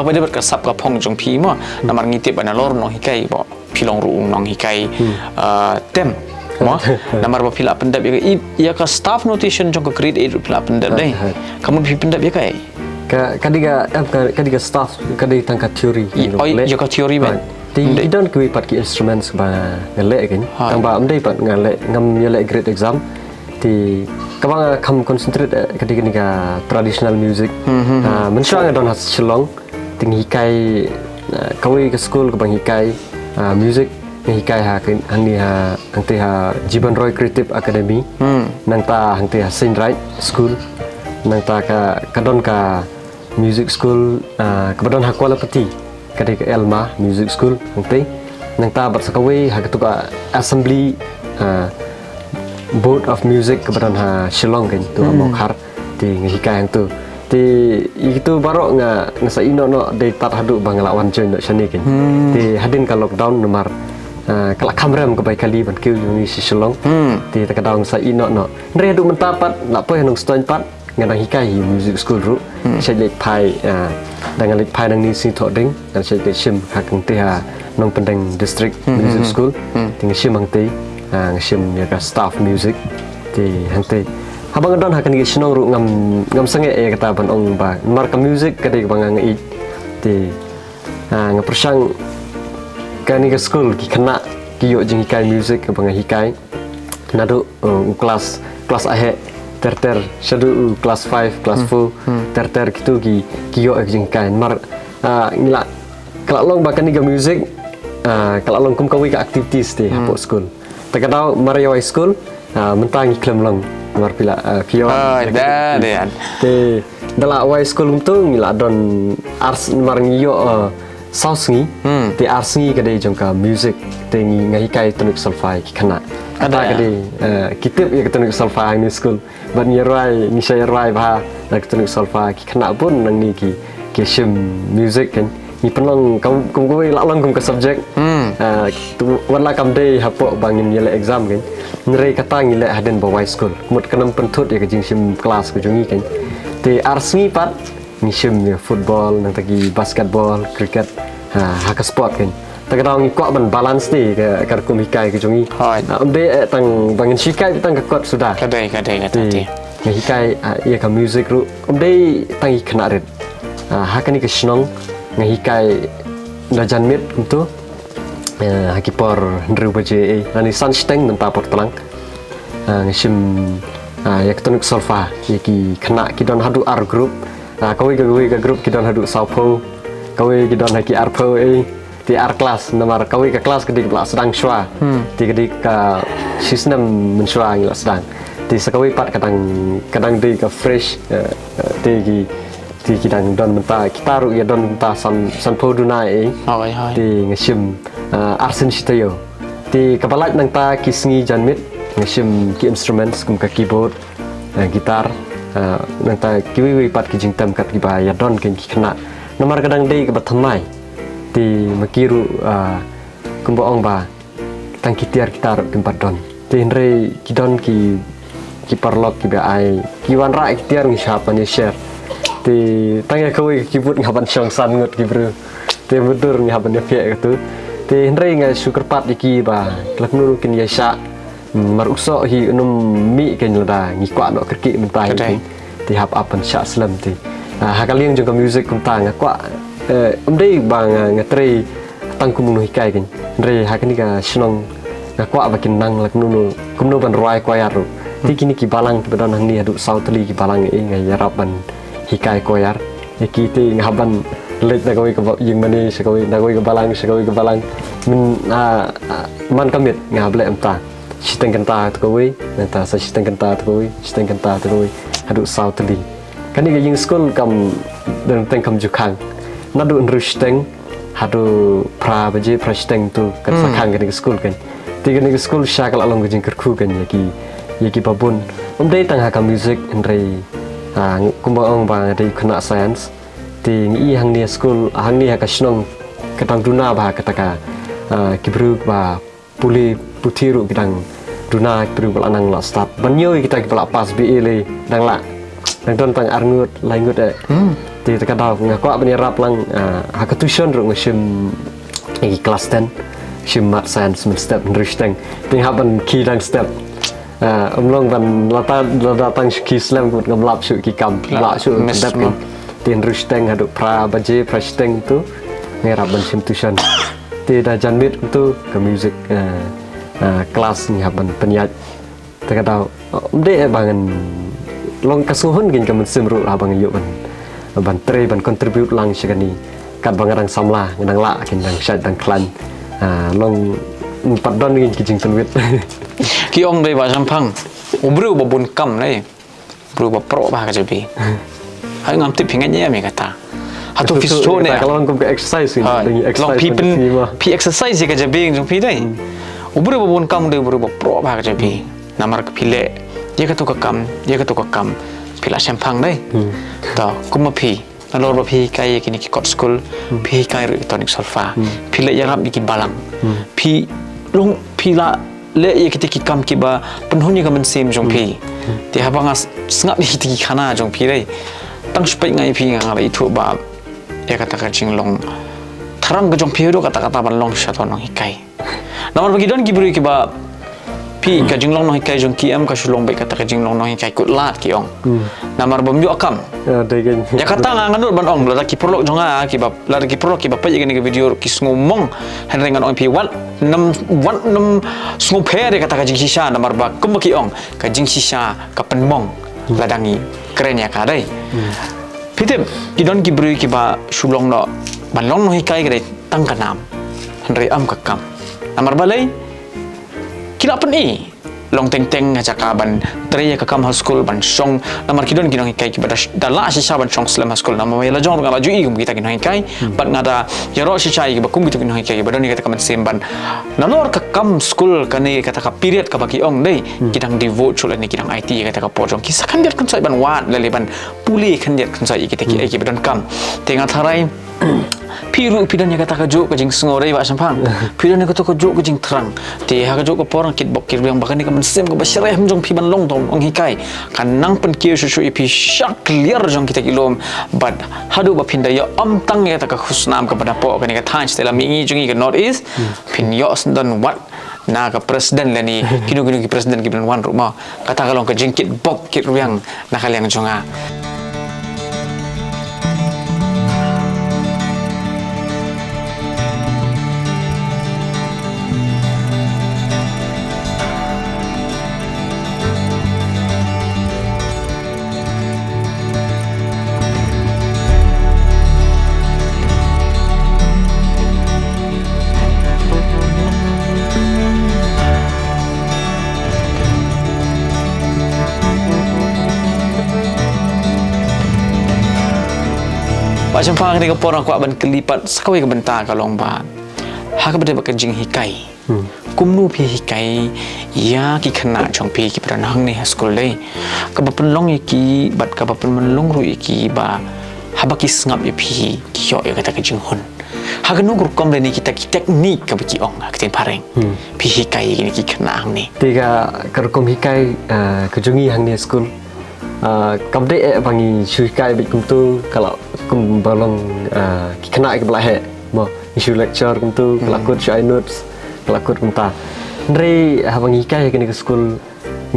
hak ba de ber ka sap ka phong jong pi mo namar ngitip ana lor no hikai bo pilong ruung nong hikai tem mo namar ba pila pendap ya ka staff notation jong ka grade 8 pila pendap dai kamu pi pendap ya kai kadiga staff kadi tangka teori ya ka teori ban ti don kui pat ki instruments ba ngale kan tang ba amdai pat ngale ngam yale grade exam ti kabang kam concentrate kadiga ni ka traditional music mensuang don has shillong ting hikai kawi ke school kabang hikai music ni hikai ha hang ni ha hang te ha Jiban Roy Creative Academy nang ta hang te ha Saint Right School nang ta ka kadon ka music school kabadon ha Kuala Peti kadi ke Elma Music School nanti nang ta bat sakawi ha ketuka assembly board of music kebadan ha Shillong kan tu ha mokhar ti ngikai hang tu ti itu baru nga sa ino no de tat hadu banglawan join no sani kan ti hadin ka lockdown nomor kala kamram ka bai kali ban kiu ni Shillong ti ta kadang sa ino no redu mentapat la po hanong stone pat ngadang hikai music school ru saya lek pai dengan lek pai nang ni si tho ding dan saya lek sim ha kang ti ha nong pendeng district music school ting sim hang ti sim ya ka staff music ti hang ti habang don hakan gi sinong ru ngam sange kata ban ong ba mar ka music kadi bang ngai ti ngapersang kani ke school ki kena ki yo jing hikai music bang hikai nadu kelas ahe ter shadu kelas 5 kelas 4 ter gitu ki yo jing hikai mar ngila kalau long ba kani ke music kalau long kum kawi ka activities ti hapo school takadau Mario High School mentang iklim long mar pila kio dan te dala High School untung ngila don ars mar ngiyo sausngi te arsngi kade jongka music te ngai kai tunuk solfai ki kana ada kade kitip ya tunuk solfai ni school ban yerai ni saya rai ba nak tunuk solfai ki kana pun nang ni ki shim music kan ni penong kum gue la long kum ke subject wala kam day hapo bangin yele exam kan nrei kata ngile haden ba High School mut kanam pentut ya ke jing sim kelas ke jongi kan te arsngi pat ni sim ya football nang tagi basketball cricket haka sport kan takadau ngi kwa ban balance ni ke kar kumikai ke jongi de tang bangin sikai tang ke kot sudah kadai ti hikai ya ka music ru de tang ikna red hakani ke snong ngahikai dajan mit untuk hakipor ndru baje nani sunsteng mentapor telang ngisim ya ketunuk solfa ki kena kidon hadu ar group kawi ke group kidon hadu saupo kawi kidon haki arpo di ar kelas nomor kawi ke kelas kedik la sedang shwa di kedik ka sistem menshwa ngila sedang di sekawi pat kadang di ke fresh di kidang don menta kita ru ya don menta san poduna di ngesim arsen sitayo di kapalat nang ta kisngi janmit ngesim ki instruments kum ka keyboard gitar nang ta kiwi pat ki jingtam kat ki ba ya don ken ki kena nomor kadang dei ke bathamai di makiru kumbo ong ba tang kitiar gitar tempat don di ndre ki don ki parlok ki ba ai ki wan ra kitiar ngi siapa ni share ti tanya kawi kibut ngaban syong san ngut kibru ti mudur ngaban ya pia gitu ti hendrai ngai sugar pat iki ba klak nuru kin yasa marukso hi unum mi ken lada ngi kwa no kerki mentai ti hap apan sya slam ti hakaliang jong music kum tang kwa dei bang ngatri tang kum nu hikai ken hendrai hakani ka snong ngakwa bakin nang lak nunu kum no ban roi kwa yaru ti kini ki balang ti badan hang ni adu sautli ki balang ngai yarapan hikai koyar yakiti ngaban let na kawi yung mani sa kawi na kawi kabalang min man kamit ngable amta siteng kanta to kawi nanta sa siteng kanta to kawi hadu sautli kani ga yung school kam dan teng kam jukang nadu nrusteng hadu pra baje prasteng tu kan sakang kani school kan tiga ni school syakal along gajing kerku kan yaki babun dei tang haka music ndrei kumbang bang dari kena science ti ngi hang ni school hang ni ka snong katang duna ba kataka kibru ba puli putiru kitang duna kibru anang la start banyo kita kipala pas bi le dang la dang don tang arngut laingut ti takada ngakwa bani rap lang haka tuition ru ngsim ngi kelas 10 sim mat science step ndristeng ting haban ki dang step long ban lata tang ki slam gut ngamlap su ki kam la su dap tin rusteng hadu pra baje prasteng tu ngerap ban sim tuition ti da janmit tu ke music kelas ni haban penyat takada de bangan long kasuhun gin kam simru abang yu ban tre ban contribute lang sigani kat bangarang samla ngang la kin dang syat dang klan long empat don gin kijing tunwit ki ong dei ba sampang ubru babun kam nei bru ba pro ba ka jebi hai ngam tip hingan ye me kata hatu fisto ne kalau ngom ke exercise ni long pi exercise ka jebi jong pi dai ubru babun kam dei ubru ba pro ba ka jebi namar ka pile ye ka to ka kam pila sampang dei ta kuma pi nalor ba pi kai kini ki kot school pi kai tonic solfa pile yang rap bikin balang pi long pila le ye kita ki kam ki ba penhuni ka mensim jong pi ti ha banga snap ni ti khana jong pi dai tang spai ngai pi nga ba itu ba ya kata ka jing long tharam ka jong pi do kata ban long sha to nong hikai namar bagi don ki bru ki ba pi ka jinglong no hikai jong kiam ka shulong be kata ka jinglong no hikai kut lat ki ong namar bom yo akam Dengan ya kata nganut ban ong la ki prolog jonga ki bab la ki prolog ki bab pa ni video ki ngomong han rengan ong pi wat nam sngu phe de kata ka jing shisha namar ba kum ki ong ka jing shisha ka penmong ladangi keren ya ka dai pitip ki don ki bri ki ba shulong no ban long no hikai ka dai tang ka nam han re am ka kam namar ba lai kila pen i long teng ngajak ban treya ka kam school ban song namar kidon ginong hikai ki bada dala shisha ban song slam school namar la jong ngala ju i gum kita ginong hikai bat ngada yaro shisha i ba kum gitu ginong hikai bada ni kata kaman semban nanor ka kam school kani kata ka period ka bagi ong dei kidang devote chula ni kidang IT kata ka pojong kisah kan dia kan sai ban wat lele ban puli kan dia kan sai kita ki badan kam tenga tharai piru pidan nya kata ka jo ka jing sngore ba sampang pidan ka to ka jo ka jing terang ti ha ka jo ka porang kit bok kir yang bakani ka sem ka bashreh jong pi ban long tong ong hikai kan nang pen kieu shu ipi syak clear jong kita kilom but hadu ba pinda yo am tang ya ta ka khusnam ka pada po ka ni ka than stela mi ngi jungi ka north east pin yo dan wat na ka presiden la ni kinu ki presiden ki ban wan rumah kata ka long ka jing kit bok kit yang na ka liang jonga Macam faham ni ke porang kuat ban kelipat sekali ke bentar kalong ba. Ha ka bade ba jing hikai. Kumnu pi hikai ya ki khana chong pi ki pran hang ni school dei. Ka ba penlong ki bat ka ba penlong ru ki ba ha ba ki ngap ye pi ki yo ya kata ka jing hun. Ha ka nu gur kom ni kita ki teknik ka ki ong ka tin pareng. Pi hikai ni ki khana hang ni. tiga kerkom hikai kejungi hang ni school kam de bangi shukai bit kum tu kalau kum balong kena ke belah mo isu lecture kum tu kelakut shai notes kelakut kum ta nri bangi hikai ke ni ke school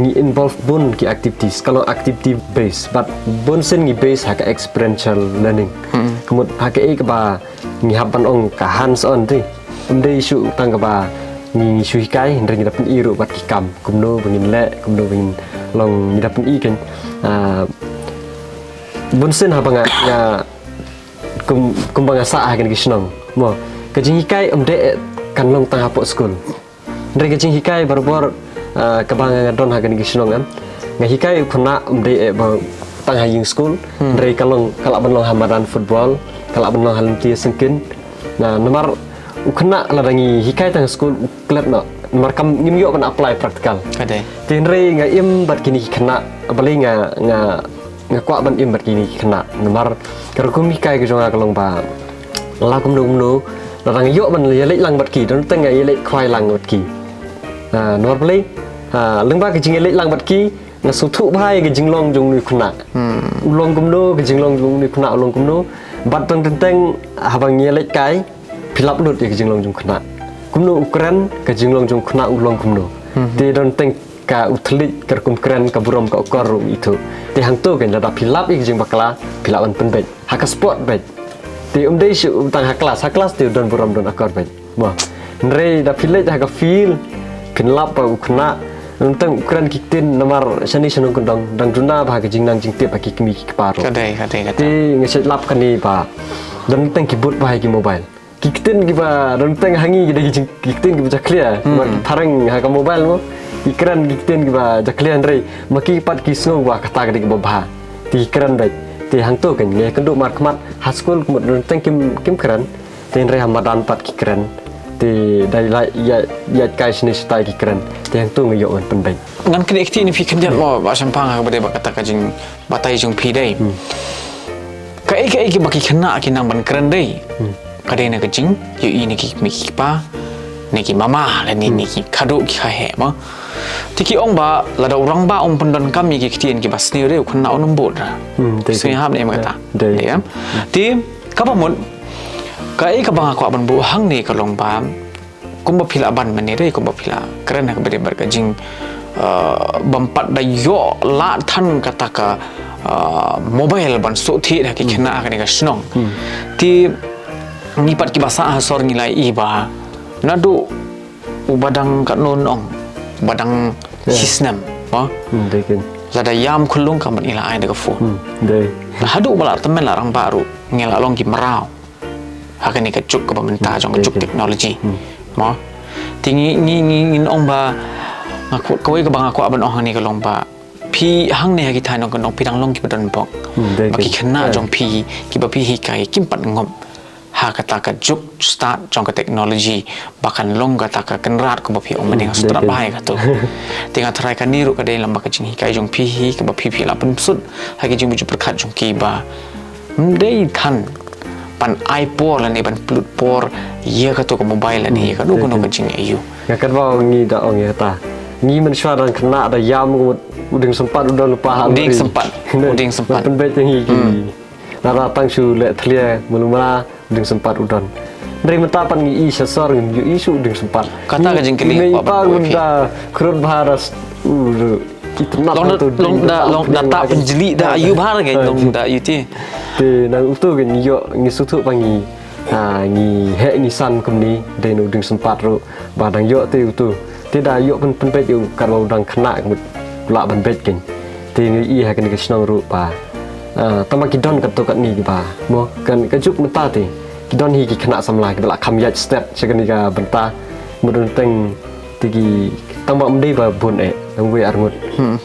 ni involve bun ki activities kalau activity based but bun sen ni base hak experiential learning kemud hak ke ba ni haban ong ka hands on ti umde isu tang ka ba ni isu hikai nri ni dapat iru bat ki kam kum no bangin le kum no bangin long ni dapat i kan bunsen habang nga kumbang asa akan kisnong mo kajing hikai umde kan long tang hapok school ndre kajing hikai barbor kabang ngadon akan kisnong am nga hikai khuna umde ba tang haying school ndre kalong kala benlong hamadan football kala benlong halanti sengkin nah nomor ukna ladangi hikai tang school uklet no nomor kam nyimyo ban apply praktikal Kade. tinre nga im bat kini kena bali nga kwa ban im bat kini kena nomor kerkum hikai ke jonga kalong ba la kum no larang yo ban yelek lang bat ki don teng nga yelek khwai lang bat ki nomor bali leng ba ke jing yelek lang bat ki nga su thu bhai ke jing long jong ni khuna ulong kum no ke jing long jong ni khuna ulong kum no bat teng teng habang yelek kai philap lut ke jing long jong khuna kumno ukran ka jinglong jong khna ulong kumno te don teng ka uthlit kar kum kran ka burom ka okor itu te hang to kan lada philap ik jing bakla philawan penbet hak sport bet te umdei shu tang hak kelas te don burom don akor bet mo nre da philet hak feel philap pa ukhna teng ukran kiktin namar shani shanong kundong dang duna ba ka jingnang jing te pa ki kimi ki paro Kade. te ngeset lap kan ni ba don teng keyboard ba ki mobile kiktin giba renteng hangi gida kiktin giba jaklia parang ha ka mobile mo ikran kiktin giba jaklia ndrei maki pat kisngo wa kata gida giba bah ti ikran bai ti hang to kan nge kendo markmat ha school kumut renteng kim kran ti ndrei hamadan pat kikran ti dai la ya kai sini stai kikran ti hang to ngayo on penbai ngan kini ikti ni fikir dia mo ba sampang ka bade ba kata ka jing batai jong pi dei ka iki baki khana kinang ban kran dei kadai na kajing yu ini ki miki pa neki mama la ni ki kado ki kha he ma tiki ong ba la da urang ba ong pendon kami ki kitien ki basni re khun na onom bod ra sui ham ne mata ya ti ka ba mun ka bang ko ban bu hang ni ka long ba kumba pila ban mani dai kumba pila keren nak beri berkajing bampat da yo la than kata ka mobile ban so thi dah ki kena ka ni ka snong ti ni pat ki basa hasor ngilai iba nadu ubadang kat non ong badang hisnam ha Dekin. lada yam khulung ka ban ila ai da ka fu Dei. hadu bala temen larang baru ngela long ki merau hakani ka cuk ka pemerintah jong ka cuk teknologi mo tingi ni ong ba aku koi ka bang aku aban ong ni ka long ba pi hang ne ha ki thai nong ka nong pi dang long ki badan pok baki khana jong pi ki ba pi hi kai kim pat ngom ha kata ka juk start jong ka teknologi bahkan long kata ka kenrat ko ba pi ong mending sutra bai ka tu tinga try ka niru ka dei lamba ka jing hi kai jong pi hi ka ba pi pi la pen sut ha ki jing bu berkat jong ki ba dei than pan iPod la ni ban plut por ye ka tu ka mobile la ni ka du ko no ka jing ayu Ngakan bau ngi da ong ya ta. Ngi men syarang kena da yam uding sempat udah lupa uding sempat penbet yang higi nara tang su le thlia mulumala uding sempat udan dari mentapan ngi sasar ngi isu uding sempat kata ka jing kili apa bunda kurun baharas kita nak long da ta penjeli da ayu bahar ga long da ayu ti te nang utu ga ngi sutu pangi ngi he ngi san kumni de uding sempat ro badang yo te utu te da yo penbet yo karo udang kena la ban bet ken ti ngi ha kan ke snong ru pa tama ki don ka to kat ni ba mo kan ka juk mata ti ki don hi ki khana samla ki la kham yat step sekan ni ka benta mudun teng ti ki tamba mdei ba bun nang we arngut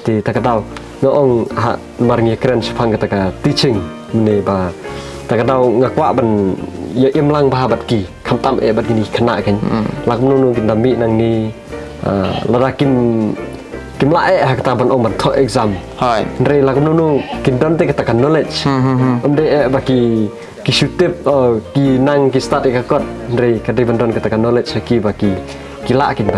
ti ta ka dau no ong ha mar ngi kren sepang ka ta ka teaching ne ba ta ka dau ngakwa ban ya im lang ba bat ki kham tam bat ki ni khana ken lak nu nu ki dami nang ni la kim kim lae ha kata ban om ban tho exam hai re la nu kin don te kata knowledge de baki ki shutip ki nang ki start ka kot re ka de ban don kata knowledge ki baki kila kin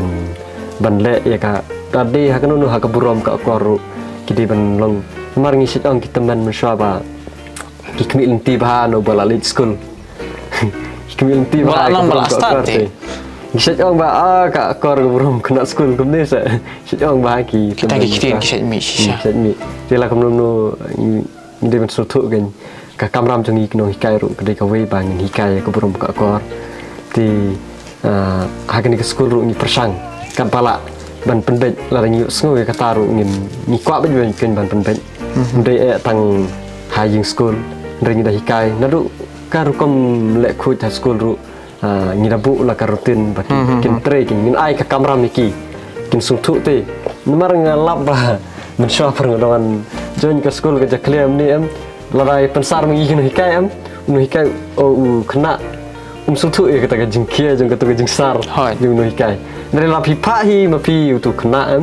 ban le ya ka tadi ha nu ha ka burom ka koru ki de ban long mar ngi sit ong ki teman menswa ba ki kmi inti ba no bala lit school ki kmi inti ba bala start Kisah orang bah kak kor belum kena sekolah kemudian saya kisah orang bah ki kita kitin kisah mi shisha mi dia lah kemudian no dia mensutuk kan kak kamram jangi kena hikai ru kedai kawai bangin hikai aku belum kak kor di hagen ke sekolah ru ni persang kan pala ban penbet larang yuk sengoy kata ru ni kuat baju kan ban penbet dia tang hajing sekolah ring dah hikai nadu karu kom lek kuit ha sekolah ru ngirabu la karutin baki kin tre kin ai ka kamera miki kin sungtu te nomor ngalap ba mensya perngodan join ke sekolah ke jakliam ni larai pensar mengi kin hikai hikai kena sungtu kata ka jingkia jong kata ka jingsar jong hikai dari la pipa hi mapi utu kena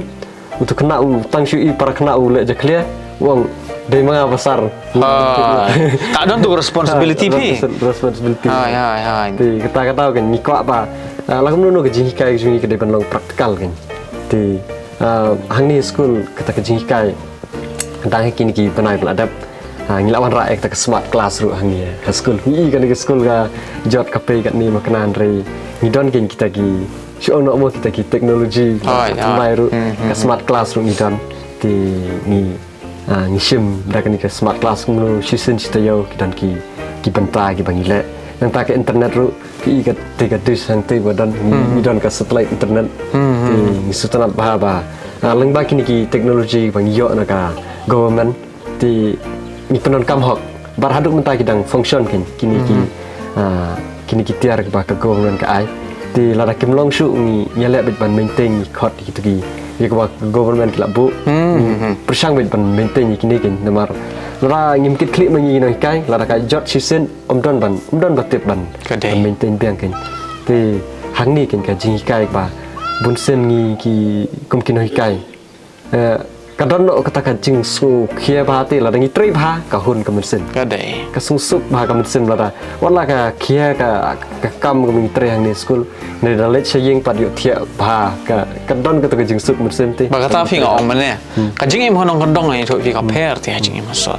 tang shui para kena le jaklia wong dari mana besar tak ada untuk responsibility responsibility hai ti kita tahu kan ni ko apa lagu nu ke jing kai jing ke depan long praktikal kan ti hang ni school kita ke jing kai tang kini ki panai adap ngilawan ra ek ta smart class ru hang ni school ni kan ke school ga jot kape kat ni makanan re ni don kin kita ki sio no mo kita ki teknologi mai ru smart class ru ni don ti ni ngisim dah kan ke smart class mulu season kita yo dan ki benta ki bangile nang tak ke internet ru ki ka tiga dus hang te badan ni don ka satellite internet ni sutanat bahaba leng ba kini ki teknologi bang yo na ka government ti ni penon kam hok bar haduk menta ki dang function kini ki tiar ka government ka ai ti lada kim long shu ni nyale bet ban maintain ni khot ki tu ya ke government kelak bu persang bet ban maintain kini kin nomor la ngim kit klip mengi noi kai la ka jot season om don batip ban maintain biang kin te hang ni kin ka jing kai ba bun sen ngi ki kum kin noi kai ka don no kata ka jing su khia ba te la ngi tri ba ka hun ka sen ka dei ka sung sup ba ka sen la wala ka khia ka kam ka ngi tri hang ni school ni da let saying pad yo thia ba ka don ka to ka jing sup sen te ba ka ta phing ong man ne ka jing im honong kondong ai tho fi ka pher ti ha jing im so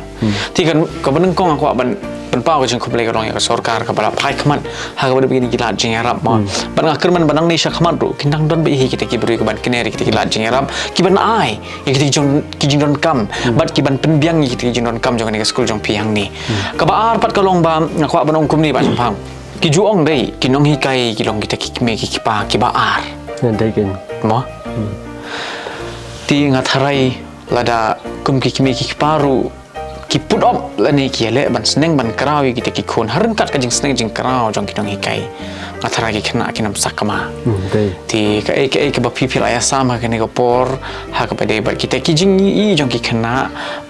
ti kan ka ban kong aku ban เป็นเป้าก็จึงคุบเลยก็ลองอย่างสอการกับแบบพายขมันหากว่าได้beginiกีฬาจริงรับมาบันงาkermanบันนี่ชักขมันรู้กินดังดอนไปอีกkita kiberi ke ban keneri kitaกีฬาจริงรับกิบันai yang kita jong don kam bat kiban penbiang kita jong don kam jong ni ke school jong piang ni ka ba ar pat ka long ba ngakwa banong kum ni ba sampang ki juong dei ki nong hikai ki long kita kikme ki kipa ki ba ar Nanti kan. mo ti ngatharai lada kum kikme ki paru ki put up lani ki le ban sneng ban krawi kita ki khon harun kat ka jing sneng jing kraw jong ki nong hikai ngatharai ki khna ki nam sakama Dei. ti ka ba pipil aya sama ka ni ko por ha ka ba dei ba kita ki jing i jong ki khna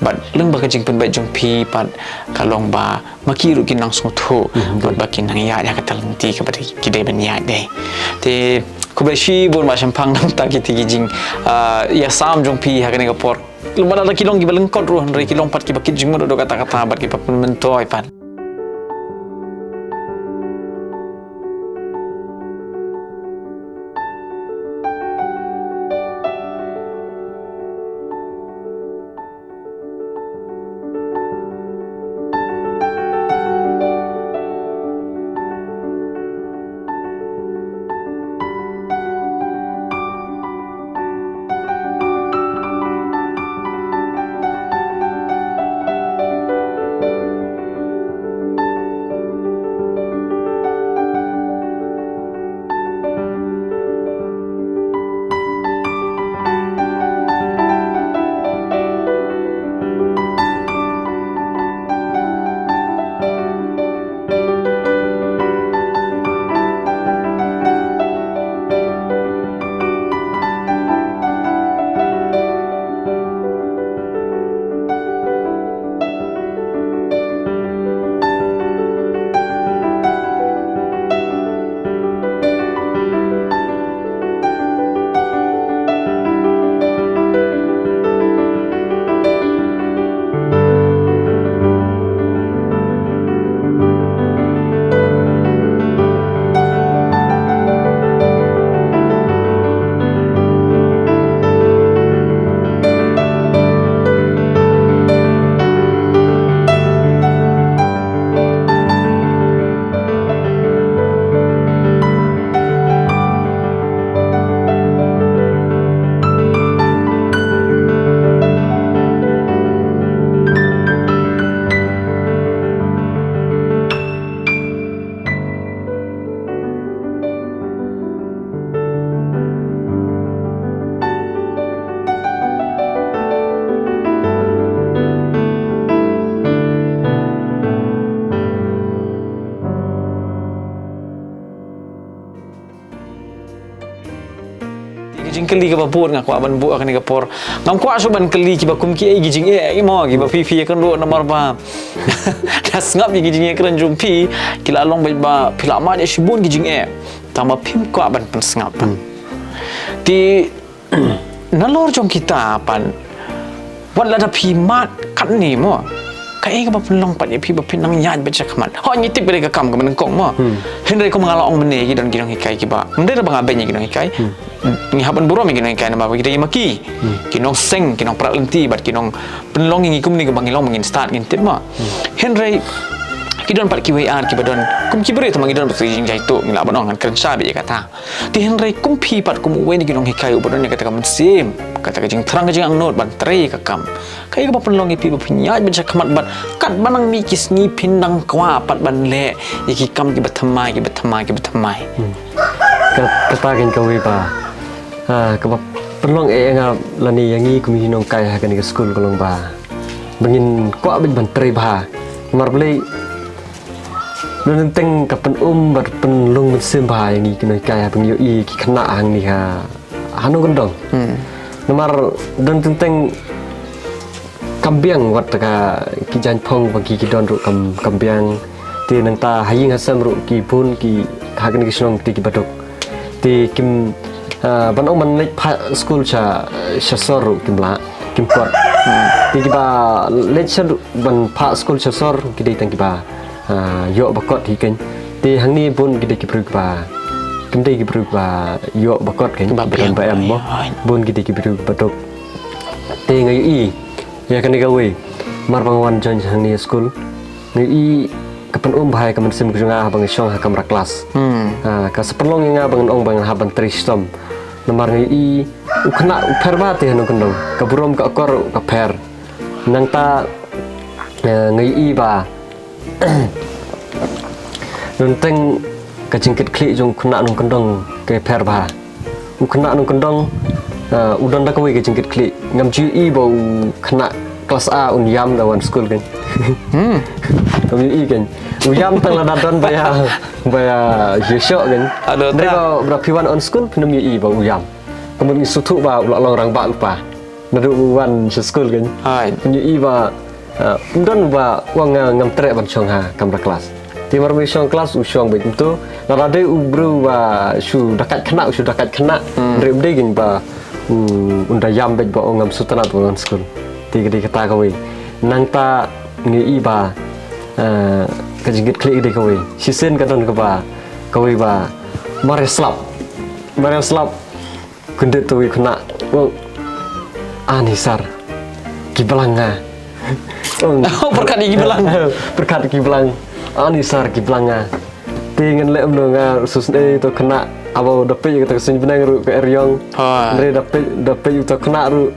bat leng ba ka jing pen ba jong pi pat ka long ba makiru ki nang sung thu bat ba ki nang ya ya ka talenti ka ba ki dei ban ya dei ti ku ba shi bon ba sampang nam ta ki ti jing ya sam jong pi ha ka ni ko por lumana la kilong gibaleng kot ruh dari kilong pat ki bakit jing mo do kata-kata bat ki pa mentoi pat gijing keli ka babur ngak wa ban bu akan ka por ngam kwa so ban keli ki bakum ki ai gijing e mo ki ba fi fi kan do nomor ba das ngap ni gijing e kan jumpi kila long ba pila ma de shibun gijing e tama pim kwa ban pen sngap ti nalor jong kita pan wan la da pi mat kan ni mo ka ai ka ba long pat ye pi ba pin nang yan ba chak man ho ni tip bele ka kam ka man kong mo hen re ko mangala ong mene ki don ki hikai ki ba mende ba nga ben ki don hikai ni haban buro mi kinong kain ba kita maki kinong seng kinong pra lenti bat kinong penlong ngi kum ni ka bangilong mangin start ngin tip ma henry kidon pat ki WR ki badon kum ki bere tamang idon bat jing jai tu ngila banong kan keren sa be kata ti henry kum pi pat kum we ni kinong hikai badon ni kata kam sim kata ka jing terang ka jing ang not ban tre ka kam kai ka penlong pi ba pinya ban sa kamat bat kat banang mi kis ni pindang kwa pat ban le iki kam ki bathamai katakin kau iba kebab perlong ngap lani yang ni kumi nong kai hakan ke school kolong ba bengin kwa bin ban tre ba mar beli teng kapan bat penlong ben sim ba yang ni kinoi kai beng yo i ki kena hang ni ha hanu gendong nomor don teng kambiang wat ka ki jan phong bagi ki don ru kambiang ti nang ta haying hasam ru ki pun ki hakan ki snong ti ki badok ti kim ban ông man lek pha school cha sor kim la kim kot ti ki ba lek ban pha school sor ki dei tang ki ba yo ba kot hi ken ti hang ni bun ki dei ki pru ba kim dei ki pru ba yo ba kot ken ba em mo bun ki dei ki pru ba tok ti ngai i ya kan ga we mar bang wan jan hang ni school ngai i kapan bahaya kaman sim kunga bang syong kamera kelas ka seperlong yang bang ong bang haban tristom nomor ngi ukna uperbati hanu kendong kaburom ka akor ka per nang ta ngi ba nunteng kajingkit klik jong kena nung kendong ke per ba ukna nung kendong udan dak we kajingkit klik ngam ji bau kena kelas A unyam lawan school kan kami kan unyam tang ladon baya yesok kan mereka berapiwan on school penem bau unyam kemudian sutu ba long rang ba lupa nadu wan school kan penyi ba udan ba wang ngam trek ban chong ha kamera kelas timar mi chong kelas usyong bet itu narade ubru ba su dakat kena rem deging ba unda yam bet ba ngam sutanat on school tiga kata kawe nang ta ngi ba kajingit klik de kawe sisen kadon ke ba kawe ba mare slap kundet tu kena anisar kiblanga berkat kiblang anisar kiblanga tingan lem nga susne to kena abo dapat kita kesin benang ru ke eryong andre dapat itu kena ru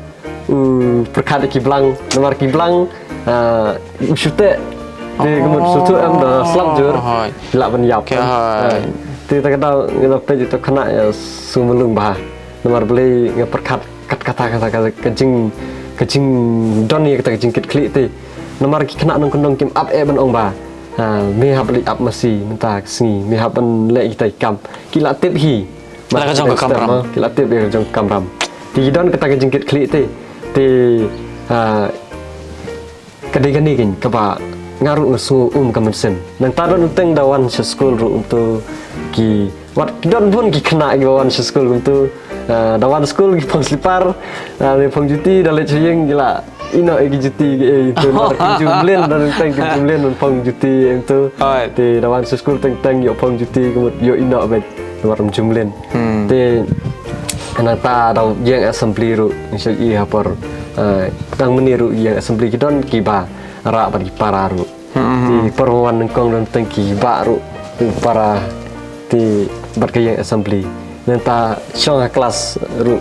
berkat kiblang nomor kiblang usute di kemudian sutu dah slap jur lak benyap ti tak tahu dapat itu kena ya sumelung bah nomor beli ngeperkat kata kecing don ni kita kecing klik ti nomor kena nong kendong kim up ban ong ba me hab li up masih minta sengi me hab ban le kita kam kila tip hi mala ka jong ka kamram kila tip dia jong kamram ti don kita kecing klik ti kadang-kadang kan kaba ngaruh ngesu kamen sen nang taron uteng dawan school ru untuk ki wat don pun ki kena ki dawan school untuk dawan school ki pong slipar le pong juti dalet chiyeng gila ino egi juti itu jumlen dan uteng jumlen pong juti itu te dawan school teng yo pong juti kemut yo ino bet waram jumlen te nang ta daw yang assembly ru insya hapor tang meniru yang assembly kidon kiba ra bagi para ru di perwan nengkong dan tengki baru para di berkaya assembly nenta syong kelas ru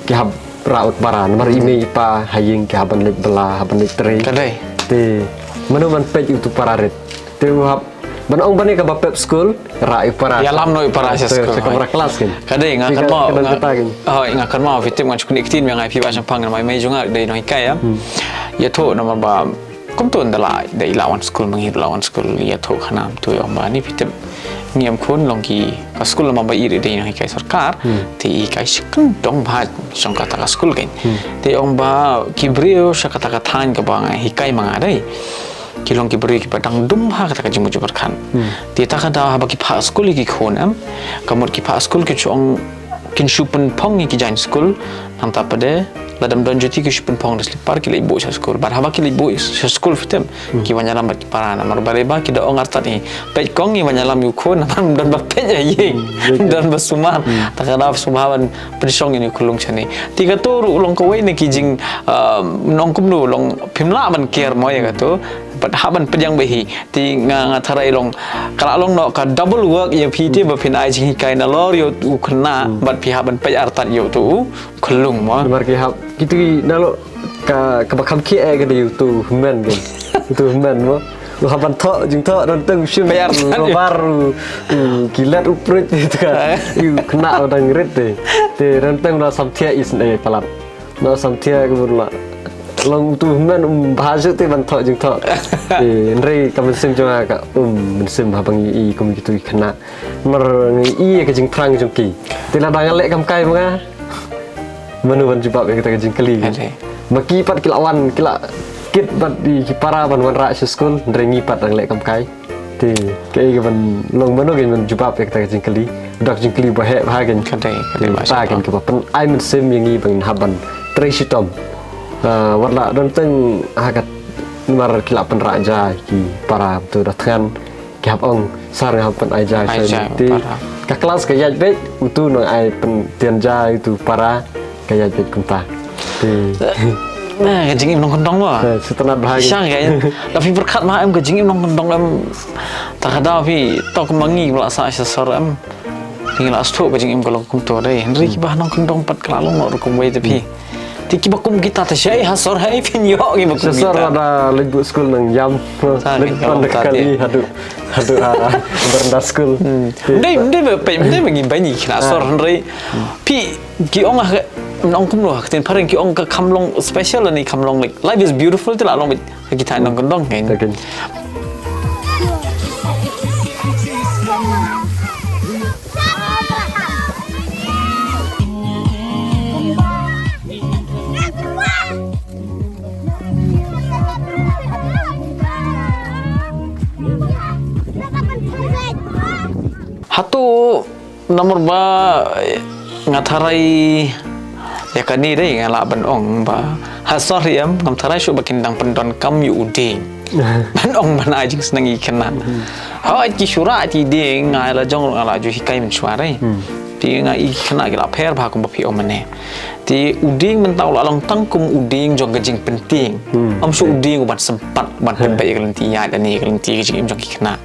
kihab raut para nomor ini ipa haying kihaban lek bela haban lek tri di menuman page itu para red di hab banong bani ka bapep school ra para ya lam no para school kamera kelas kan kadai ngakan mau ngakan mau fitim ngan chukni kitin yang IP basang pang mai junga dei no hikai ya to nomor ba kom tu ndala dei lawan school mangi lawan school ya to khanam tu yo ba ni fitim ngiam khun longki ka school ma ba iri dei no hikai sarkar ti kai sikun dong ba song kata ka school kan ti ong ba kibrio sakata ka than ka ba hikai manga dei kilong ki beri ki padang dum ha kata kaji muju berkan ti ta kada ha baki pa school ki khonam kamur ki pa school ki chong kin shupen pong ki jain school nang ta pade ladam don juti ki shupen pong desli par ki leibo sa school bar ha baki leibo sa school fitem ki wanyalam baki parana mar bareba ki da ongar ta ni pe kong ni wanyalam yu khon nam don ba pe ja yeng don ba suman ta kada sumawan prisong ni kulung chani ti ka to ru long ko we ni ki jing nong kum nu long phimla man care mo ya ka to haban pedang behi ti nga tharai long kala long no ka double work ya pt ba phin ai jing kai na lor yo u khna bat pi haban pe artan yo tu khulung mo mar ki hab kitu nalo ka bakam ki e ga de tu men gen tu men mo lu haban tho jing tho dan teng sim pe artan baru kilat uprut itu ka yu khna dang ret te dan teng na samthia is ne palat na samthia ku la long tu men bahasa tu bantok jeng tok nri kamen sim jonga ka men sim habang i kum gitu kena mer i ke jeng prang jeng ki tila dangan lek kam kai manga menu ban jubab kita ke jeng keli maki pat kilawan kila kit bat di para ban wan ra school nri ngipat dang lek kam kai ti ke ban long menu gen men jubab kita ke jeng keli dak jeng keli bahe bahagen kadai ta gen ke pen ai men sim yang i ban haban tresitom warna dan teng agat mar kilap penraja ki para tu datang ki habong sar hapan aja ti ka kelas ka yaj bet utu no ai pen tianja itu para ka yaj bet kunta ti Nah, kajing im nong kendong mah. Setelah bahagia. Isang kayaknya. Tapi berkat mah em kajing im nong kendong em. Tak ada tapi tok kemangi pula sa sesor em. Tinggal astu kajing im kalau kum tu deh. Henry kibah nong kendong pat kelalong nak kum way tapi. Ti kibah kum kita tu saya hasor hai pinyo kibah kum Sesor kita. ada libur school nang jam. Lepas kali hadu berenda school. Ndai bagi banyi kena asor Henry. Pi ki ong nong kum loh. Ketin paring ki ong ke kamlong special ni kamlong like life is beautiful tu lah long kita nong kendong kan. Hatu nomor ba ngatharai ya kani dei ngala ban ong ba hasor yam ngatharai syu bakindang pendon kam yu uding ban ong ban ajing senang ikenan ha ki syura ti ding ngala jong ngala ju hikai men suarai ti ngai ikena gila per ba kum pi omane ti uding mentau lalong tangkum uding jong gajing penting am su uding ban sempat ban pembai kelenti ya dan ni kelenti gajing jong ikena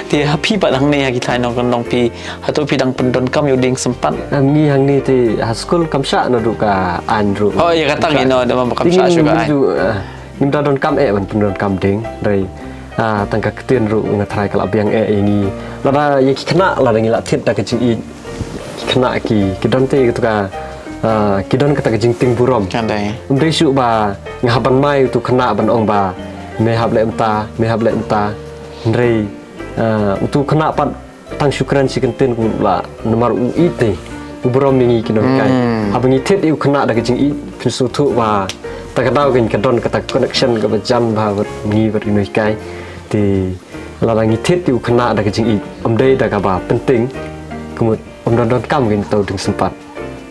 ti happy ba dang ne kita nong pi atau pidang pendon kam uding sempat hang ni ti school kamsa na du ka andru. Oh ya kata ngino da mam kam sa juga ai. Nim don kam ban pendon kam ding dari tangka ketien ru ngatrai kala biang ini. Lada ye kena la ngi la tit da kajing i kena ki don te gitu ka kidon kata kajing ting burom Kan dai. Umri su ba ngaban mai tu kena ban ong ba mehab le entah ndrei tu kena pat tang syukran si kenten ku la nomor UI te burom ni kidon kai abangi tet u kena da kajing i su tu ba ta kadau kin kadon kata connection ka jam ba ni ber ni kai ti la ngi tet u kena da kajing i dei da ka ba penting kumut don kam kin tau ding sempat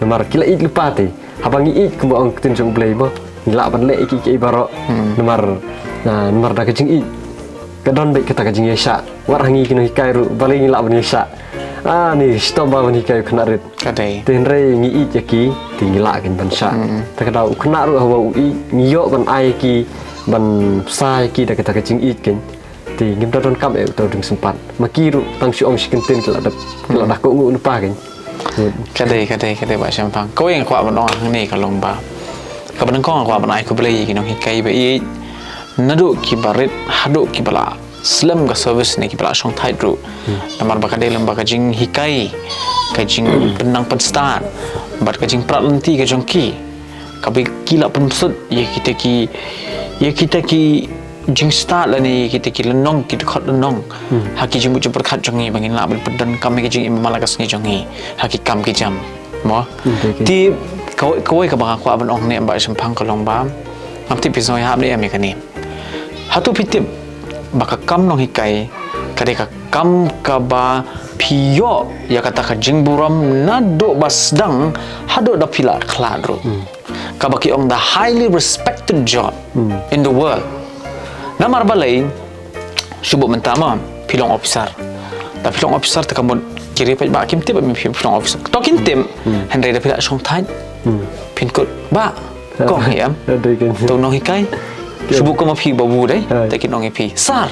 nomor kila ik lupa te habang ik kumbu ong tin jong play bo ngila ban le iki ki baro nomor da kajing ik kadon baik kata kajing yesha war hangi kino hikai ru bali ngila ban yesha ni stop ba ban hikai kena rit Kadai. tin re ngi ik yaki ti ngila kin ban sha ta kadau kena ru hawa ui ngiyo ban ai ki ban sai ki da kata kajing ik kin ti ngim don kam e tau ding sempat makiru tang si ong sikentin kila da ko ngu lupa kin Kadai ba syampang. Kau yang kuat menong ni kalau ba. Kau benang kau kuat benai ku beli kinong hikai ba i. Nadu ki barit hadu ki bala. Slam ka service ni ki bala song thai ru. Namar ba kadai lamba ka jing hikai. Ka jing benang pen start. Bat ka jing prat lenti ka jong ki. Ka bi kila pemsut ye kita ki jing start lah ni kita lenong kita khot lenong haki jing bujuk berkat jongi bangin la berpedan kami jing imam malakas ni jongi haki kam ki jam mo ti kau ka bang aku aban ong ne ba sempang kolong ba amti pisoi hab ni ame kani hatu pitip baka kam nong hikai kade ka kam ka ba piyo ya kata ka jing buram nado basdang hado da pila kladro ka baki ong the highly respected job in the world. Namar balai subuh mentama pilong officer. Tapi pilong officer tak kamu kiri paj ba kim tip mi pilong officer. Tokin tim Henry dah pilak song tan. Pin kod ba kong hiam. Tu nong hikai. Subuh kamu pi babu dai. Tak kin nong pi sar.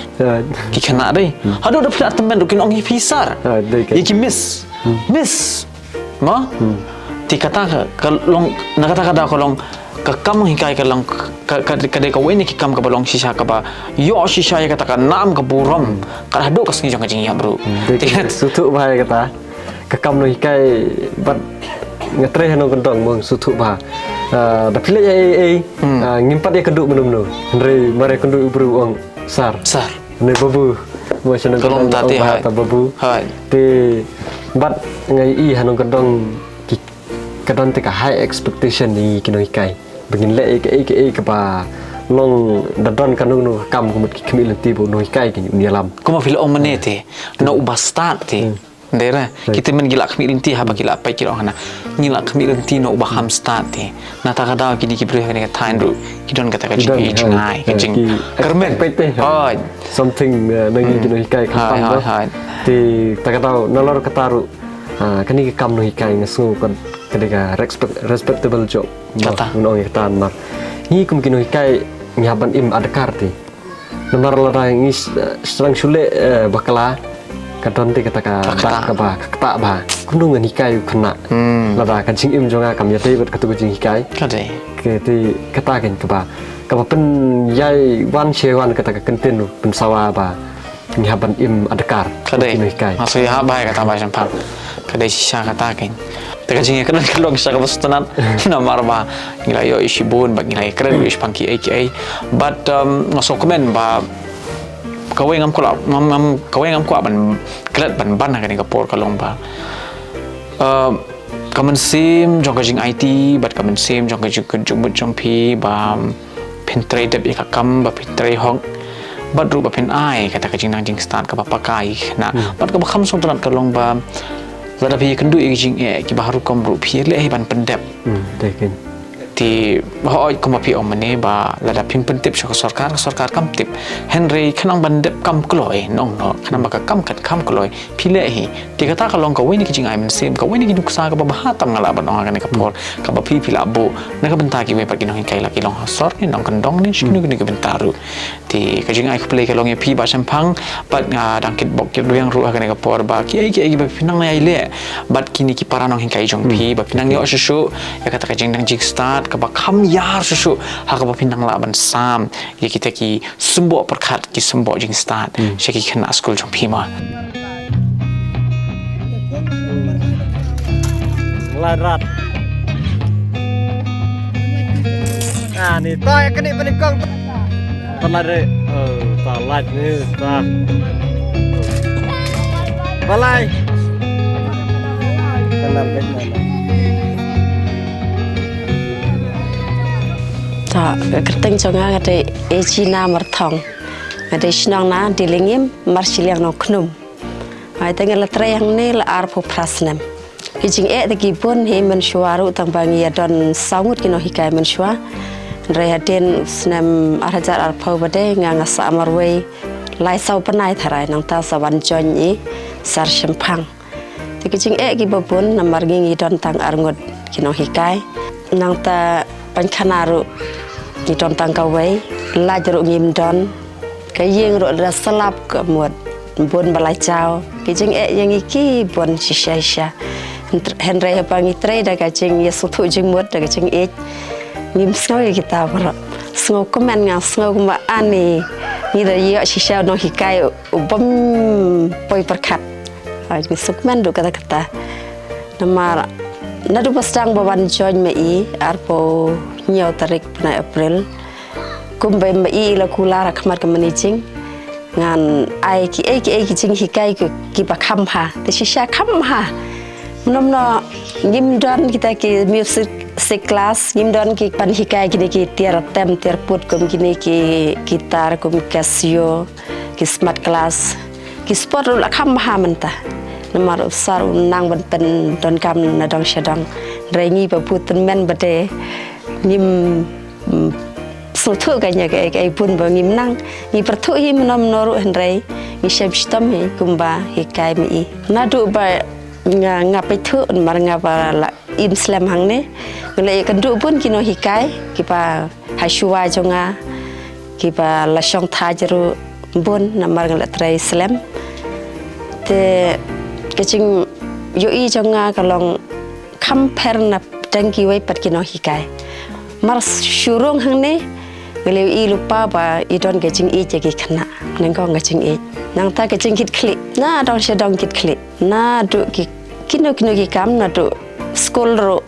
Ki kena dai. Hadu dah pilak teman kin nong pi sar. Iki miss. Ma? Ti kata kalau nak kata kalau kakam hikai kalau kadai kau ini kikam ke balong sisa ke ba yo sisa ya kata nam ke buram kalau hadu ke sini jangan jingya bro sutu bahaya kata kakam no hikai bat ngatre hano gendong mong sutu bah da pilih ngimpat ya keduk menum Henry mare kenduk bro ong sar ne babu mo seneng tolong tati ha babu ti bat ngai i hano gendong kadon te ka high expectation ni kino hikai begin le ke ba long dadon kanung no kam kumut ki kemi lenti bo no hikai ki ni alam kuma fil omenete no ubastat te dera kita men gila kemi lenti ha bagila pai kilo hana ngila kemi lenti no ubaham start te na ta kada ki ki bre ni ka tain ru ki don kata ka ji ngai ka jing karmen oh something nangi kino hikai kampang bo ti ta kada nolor kataru kani kam no hikai ngasu kan ketika respectable job kata unong iktan mar hi kemungkinan hikai nyaban im adakar ti nomor larang is serang sulit bakala kadon ti kata ka ba kata ba kunungan hikai kena lara kan sing im jonga kam yate bet katu jing hikai Kadai. ke ti kata kan ka ba pen yai wan chewan kata ka kenten pen sawa ba nyaban im adakar Kadai. hikai Maksudnya apa ya kata bahasa Jepang? Kadai sisa kata kan. Teka jingnya kena kalau bisa ke pesanan nama ba nilai yo isibun bagi nilai keren yo ispangki AKA but ngaso komen ba kawai ngam kula kawai ngam kuat ban kelat ban kan ke por kalong ba kamen sim jong jing IT but kamen sim jong jong pi ba pintre dep ikakam ba pintre hong but ru ba pin ai kata jing nang jing start ka ba pakai na but ka ba kham song tanat kalong ba Lada pi kendu jing ki baharu kom ru pi le ban pendep dekin ti ho kom pi om ne ba lada pim pentip sarkar kam tip Henry khanang bandep kam kloi nong no khanang ba kam kat kam kloi pi le hi ti kata kalong ka weni ki jing ai men sim ka weni ki duksa ka ba hatam ngala ba nong ka por ka ba pi la bo na ka benta ki we pa ki nong kai la ki long sor ni nong kan dong ni shinu ni ka bentaru ti ka jing ai ku play ka long pi ba sampang pat nga dang kit bok ki yang ru ka ka por ba ki ba pinang ai le bat kini ki para nong kai jong pi ba pinang yo susu ya kata ka jing dang jig start ka ba kham yar susu ha ka ba pinang la ban sam ya kita ki sembo perkat ki sembo jing start syaki kena school jong pi ma Larat. Nah, ni toy kena penikong. Talare. Talat ni ta. Balai. Kena benar. Ta kerteng jonga kate ejina marthong. Kate sinang na dilingim marsiliang no knum. Ai tengel tre yang ni la arpo prasnem. Kijing de gibun he mensuaru tang bangi don sangut kino hikai mensua. Rehatin snem arajar arpo bade ngasa amarway lai sau penai tharai nang ta sawan jonyi sar shempang. Kijing gibun namar gingi don tang arngut kino hikai nang ta pankanaru di don tang kawai lajaru ngim don kayeng ro rasalap kemud bun balai chao kijing yang iki bun shisha Henry pangi tre da kacing ya sutu jing mud da kacing ngim snow kita ber snow komen nga snow ma ani ni da ya shisha no hikai ubam poi perkat ai sukmen do kata namar nadu pastang bawan join mei arpo nyau tarik pena April kumbai mei la kula rakmat kamanicing ngan ai ki jing hikai ki bakam ha te shisha kam ha nomno ngim don kita ki music class ngim don ki pan hikai kini ki tiar tem tiar put kum kini ki gitar kum Casio ki smart class ki sport la kam ha menta namar usar nang benten don kam na dong shadang rengi ba puten men bade ngim sultu kanya kai pun ba ngim nang ni pertu hi menom noru henrei ni shep stam hi kumba hikai mi nadu ba ngapai thu mar ngapa la im slam hang ne ngale kandu pun kino hikai kipa hasua jonga kipa la shong tha jeru bun namar ngale trai slam te kecing yo i jonga kalong kamper na tangki wai pat kino hikai mar shurung hang ne ngale i lupa ba i don kecing i jegi khana nengko ngacing i nang ta kecing kit klik na dong shedong kit klik na du ki kino ki kam na tu school ro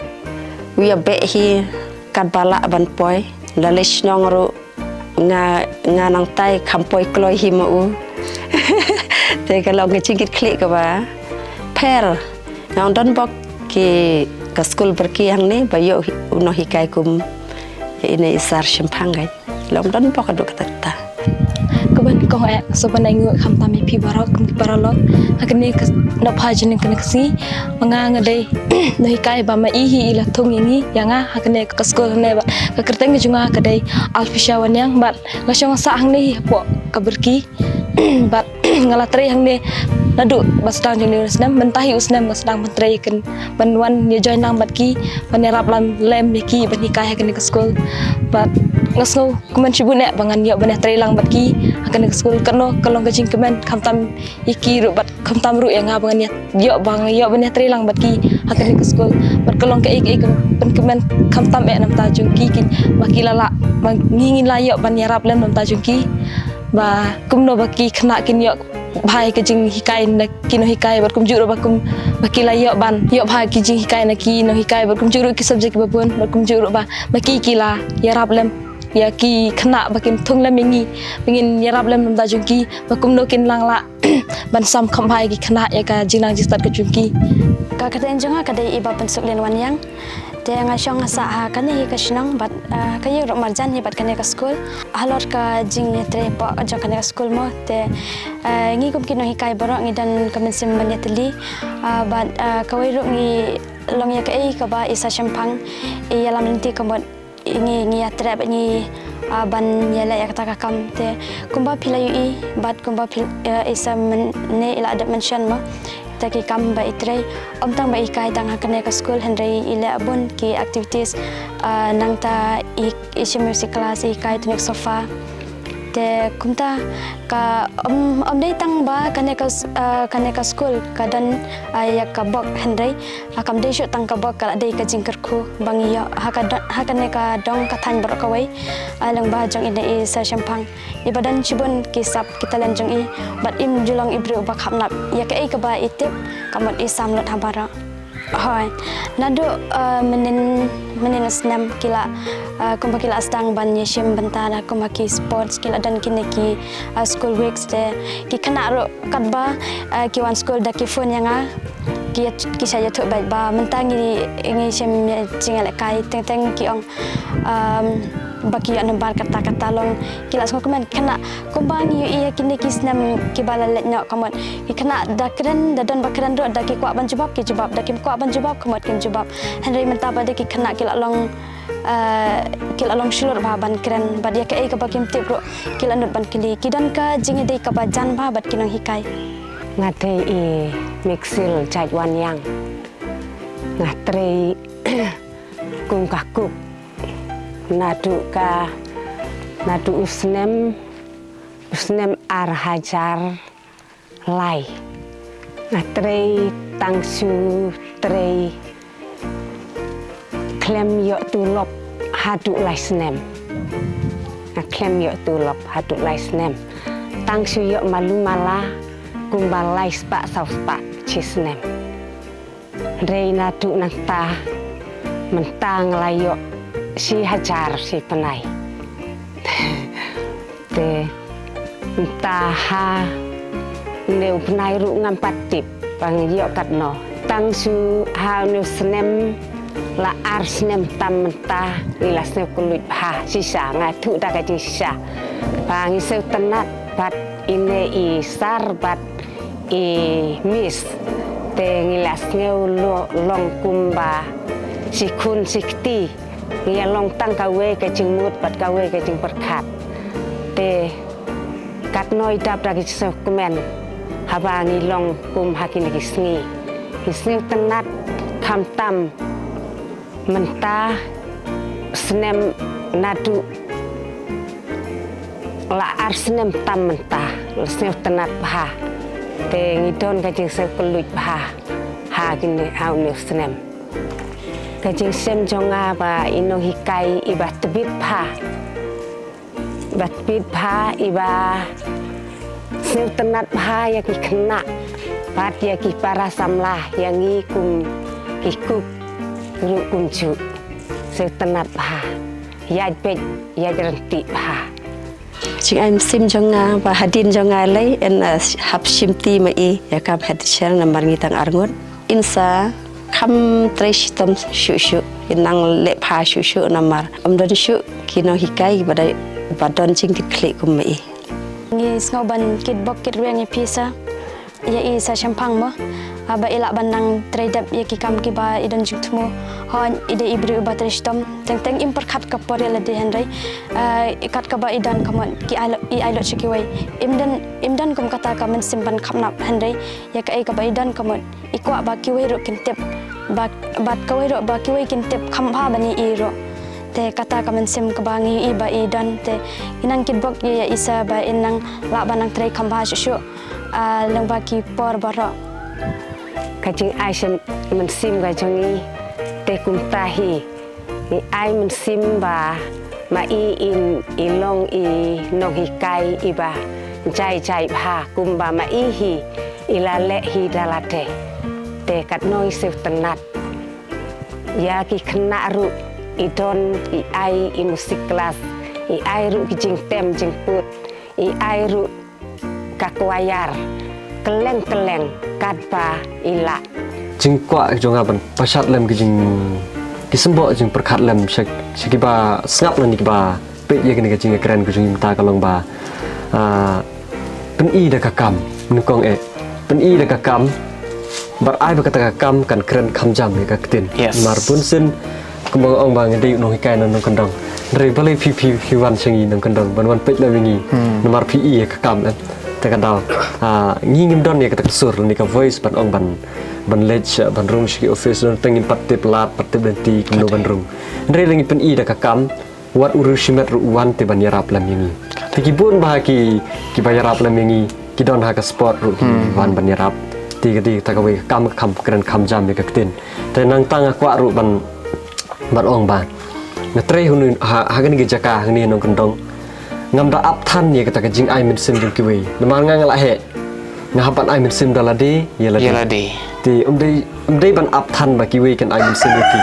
wia be hi kan bala ban poi lalish nong ro nga nang tai kampoi kloi hi mau te kalau ngecingit klik ka ba per nang don bok ki ka school perki hang ni bayo no hikai kum ini isar shempang gai long don bok adu kata keban ko sebenarnya nguk kam tami pi barok kum baralok akne na phajin kan kasi manga dei dei kai ba ma ihi ila thung ini yanga akne ka skol ne ba ka kerteng junga ka dei alfisha wanyang bat ngasong sa hang ni po ka berki bat ngalatri hang ni nadu basdang jeng usnam mentahi usnam basdang mentrai kan banwan ni join nang bat ki panerap lam lem ki ban hikai akne ka skol bat ngasno kemen sibune bangan yo baneh trelang batki akan ke school keno kalong kajing kemen kamtam iki ru bat kamtam ru yang abangan yo bang yo baneh trelang batki akan ke school bat kalong ke ik pen kemen kamtam nam tajung ki makilala ngingin la yo ban yarap lem nam tajung ki ba kumno baki kena kin yo bhai ke jing hikai na kino hikai bat kum juro bakum bakila yo ban yo bhai ke jing hikai na kino hikai bat kum juro ki subjek babun bat kum juro ba baki kila yarap lem ya ki kena bakim thung lem mingi mingin yarap lem nam tajung ki bakum no kin lang la ban sam khambai ki kena ya ka jinang jistat ke jungki ka katen jonga kadai iba pensuk len wan yang de ngasong asa ha kane hi kasnang bat kaye ro marjan hi bat kane ka school halor ka jing tre pa jo kane ka school mo te ngi kum kino hi kai baro ngi dan kamen sim banyatli bat kawai ro ngi long ya ka ei ka ba isa champang e yalam linti kamot ngi atre ngi ban yala ya kata kam te kumba philayu I bat kumba isa ne ila adap mention mo taki kam ba itre tang ba ikai tang hakane ka school henry ila abun ki activities nang ta isha music class ikai tunik sofa te kumta ka dei tang ba kane ka school kadan ya ka bok henry akam dei shu tang ka bok kala dei ka jingkar khu bangi ya hakane ka dong ka than bor ka wai alang ba jong ine I sa champang ibadan chibun ki sap kita lan jong I bat im julang ibru ba khamnap ya ka ei ka ba itip kamot I samlot habara hoi nadu menen snam kila kumpa kila astang ban yeshim bentana kumpa ki sports kila dan kini ki school weeks de ki kena ro katba ki one school da ki phone yang ki saya tu baik ba mentangi ini sem jingal kai teng ki ong baki yang nembar kata-kata long kila semua kemen kena kumbang yu iya kini kisnam kibala letnya kamat kena dakren dadan bakran ro daki kuat ban jubab ki jubab daki kuat ban jubab kamat kim jubab henry mentaba daki kena kila long shulur ba ban kren badia ke ka bakim tip ro kila nut ban kili kidan ka jingi dei ka bajan ba bat kinong hikai ngate I mixil chai wan yang ngatre kung kakuk nadu usnem ar hajar lai ngatre tangsu tre klem yo tulop hadu lai snem klem yo tulop hadu lai snem tangsu yo malu mala kumbalai spa sauspa chisnem rei nadu nanta mentang layo si hajar si penai te entah neu penai ru ngampat tip pangyo katno tangsu ha neu snem la ar snem tam mentah ila snem kulit ha sisa ngatu da ka sisa pangi seu tenat bat ine I sar bat I mis te ngilas ngeu long kumba sikun sikti ngia long tang kawe ke jing mut bat kawe ke jing perkat te kat noi dap da ki kemen haba ngi long kum hakin ki sngi tenat kam tam mentah snem nadu la ar snem tam mentah snem tenat bah te ngidon ka jing se keluit bah ha kini au ne snem kajing sem jonga ba ino hikai iba tebit pha batbit pha iba seu tenat pha ya ki kena bat ya ki para samlah yang I kum kikuk ru kumju seu tenat pha ya pet ya renti pha jing am sim jonga ba hadin jonga lai en hap simti mai ya kam hadisher nambar ngitang arngot insa kam treshitam shushu inang lepha shushu namar amdan shu kino hikai badon ching klik kumai ngi snowban kit bok kit rengi pisa ya I sa champang mo aba ila banang tredap ya ki kam ki ba idon jingtmo hon ide ibru ba treshitam teng impar khat ka porela de henry ikat ka ba idan kamon ki I lo chikiwai imdan kum kata ka men simpan khamnap henry ya ka ba idan kamon ikwa ba kiwai ro kintip bat kawai ro ba kiwai kintip khamha bani I ro te kata kamen sim kebangi iba idan te inang kibok ya isa ba inang la banang tre khamba shu leng ba ki por barok kajing ai men sim ga jongi te kum tahi ni ai men sim ba ma in long i nog hi kai iba jai pha kum ba ma hi ila le hi dalate te kat noi sev tenat ya ki kena ru idon i ai i musik kelas i ai ru ki jing tem jing put i ai ru kakwayar keleng kadba ila jing kwa jong aban pasat lem ki jing kisembok jing perkat lem sekiba snap lan kiba pe ye kini jing keren ku jing ta kalong ba pen i da kakam nukong pen i da kakam bar ai ba kata kakam kan keren kham jam ni kaktin mar pun sin kumong ong bang di no hikai nang kandang dari balai pi wan sengi nang kandang ban wan pe la wingi nomor pi i kakam lan ta kadal ngi ngim don ye kata sur ni ka voice ban ong ban lech ban rung shi office don tengin patte plat patte benti kumno ban rung dari lengi pen i da kakam wat uru shimet ru wan te ban yarap lam yangi tiki bun bah ki bayarap lam yangi ki don ha ka sport ru wan ban yarap ti takawe kam keren kam jam ye kaktin te nang tang akwa ru ban ong ba na tre hun ha kan ge jaka ni nong kendong ngam da ap than ye kata jing ai min sim jing ki we namang ngala he ngahapan ai min sim dalade yelade ti dei ban ap than ba ki we kan ai min sim ki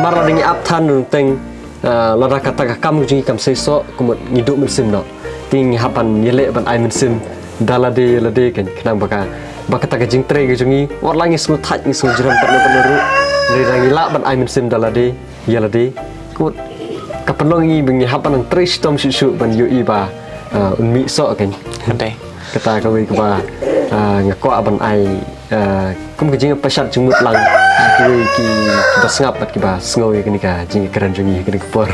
mar la dingi ap than nung teng la da kata kam jing kam se so kumut ngiduk min sim no ting hapan yele ban ai min sim dalade yelade kan kenang baka ta jing tre ge jungi war langi smu thaj ni su jiram par no ru ni rangi la ban ai min sim dalade yelade kut kapenongi bengi hapan ang tre stom su ban yu iba unmi so kan Ade. kata ka we ka ngakwa ban ai kum ke jing pasat jumut lang ki basngap pat ki ba sngoy ki ka jing keren jungi ki por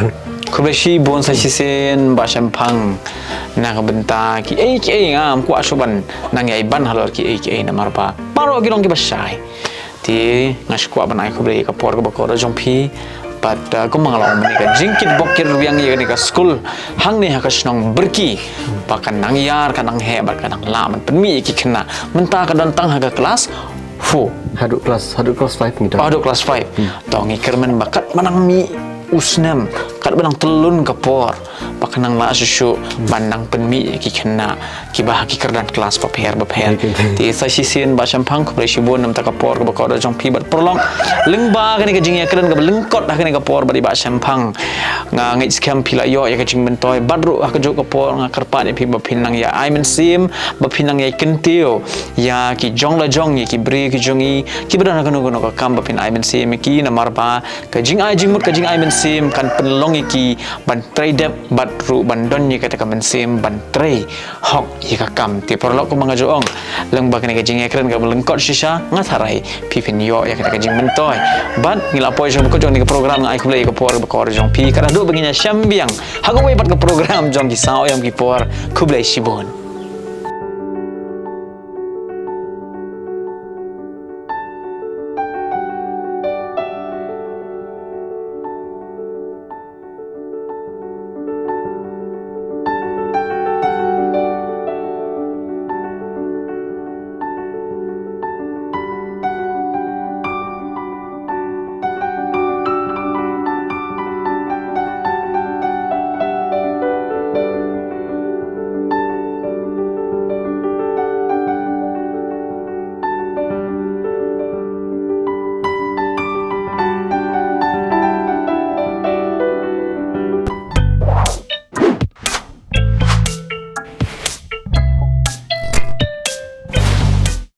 Kubeshi bon sa sisen ba shampang na kabenta ki ngam ku asuban nang yai ban halor ki na marpa paro ki dong ki basai ti ngas ku ban ai kubre ka por ka bakor jompi pat ko manglaw mani ka jingkit bokir yang ye ni ka school hang ni ha ka snong berki pakan nang yar ka nang he ba ka nang la man penmi ki kena menta ka dantang ha ka kelas haduk kelas 5 ni haduk kelas 5 tong ngi kermen bakat manang mi usnam kat benang telun kapor pakanang la susu bandang penmi ki kena ki bah ki kerdan kelas paper ti sa sisin ba champang ko presi bon nam ta kapor ko bakor jong pi bat prolong lengba kani ka jing ya keren ka lengkot dah kani kapor ba di ba champang nga ngai scam pila yo ya ka jing bentoy badru ka jok kapor nga kerpa ni pi ba pinang ya I men sim ba pinang ya kentio ya ki jong la jong ya ki bri ki jongi ki badana kanu ka kam ba pin I men sim ki na marba ka jing ai jing mut ka jing I men sim kan penlong iki ban tray dep bat ru ban don ni kata kamen sim ban tray hok ika kam ti perlok ko mga joong leng ba kani ka jing ekran ka lengkot shisha ngatharai pipin yo ya kata ka jing mentoy ban ngila poy jong ko jong ni program ngai ku play ko por ko jong pi kada do baginya syambiang hago we bat ka program jong ki sao yam ki por ku play sibon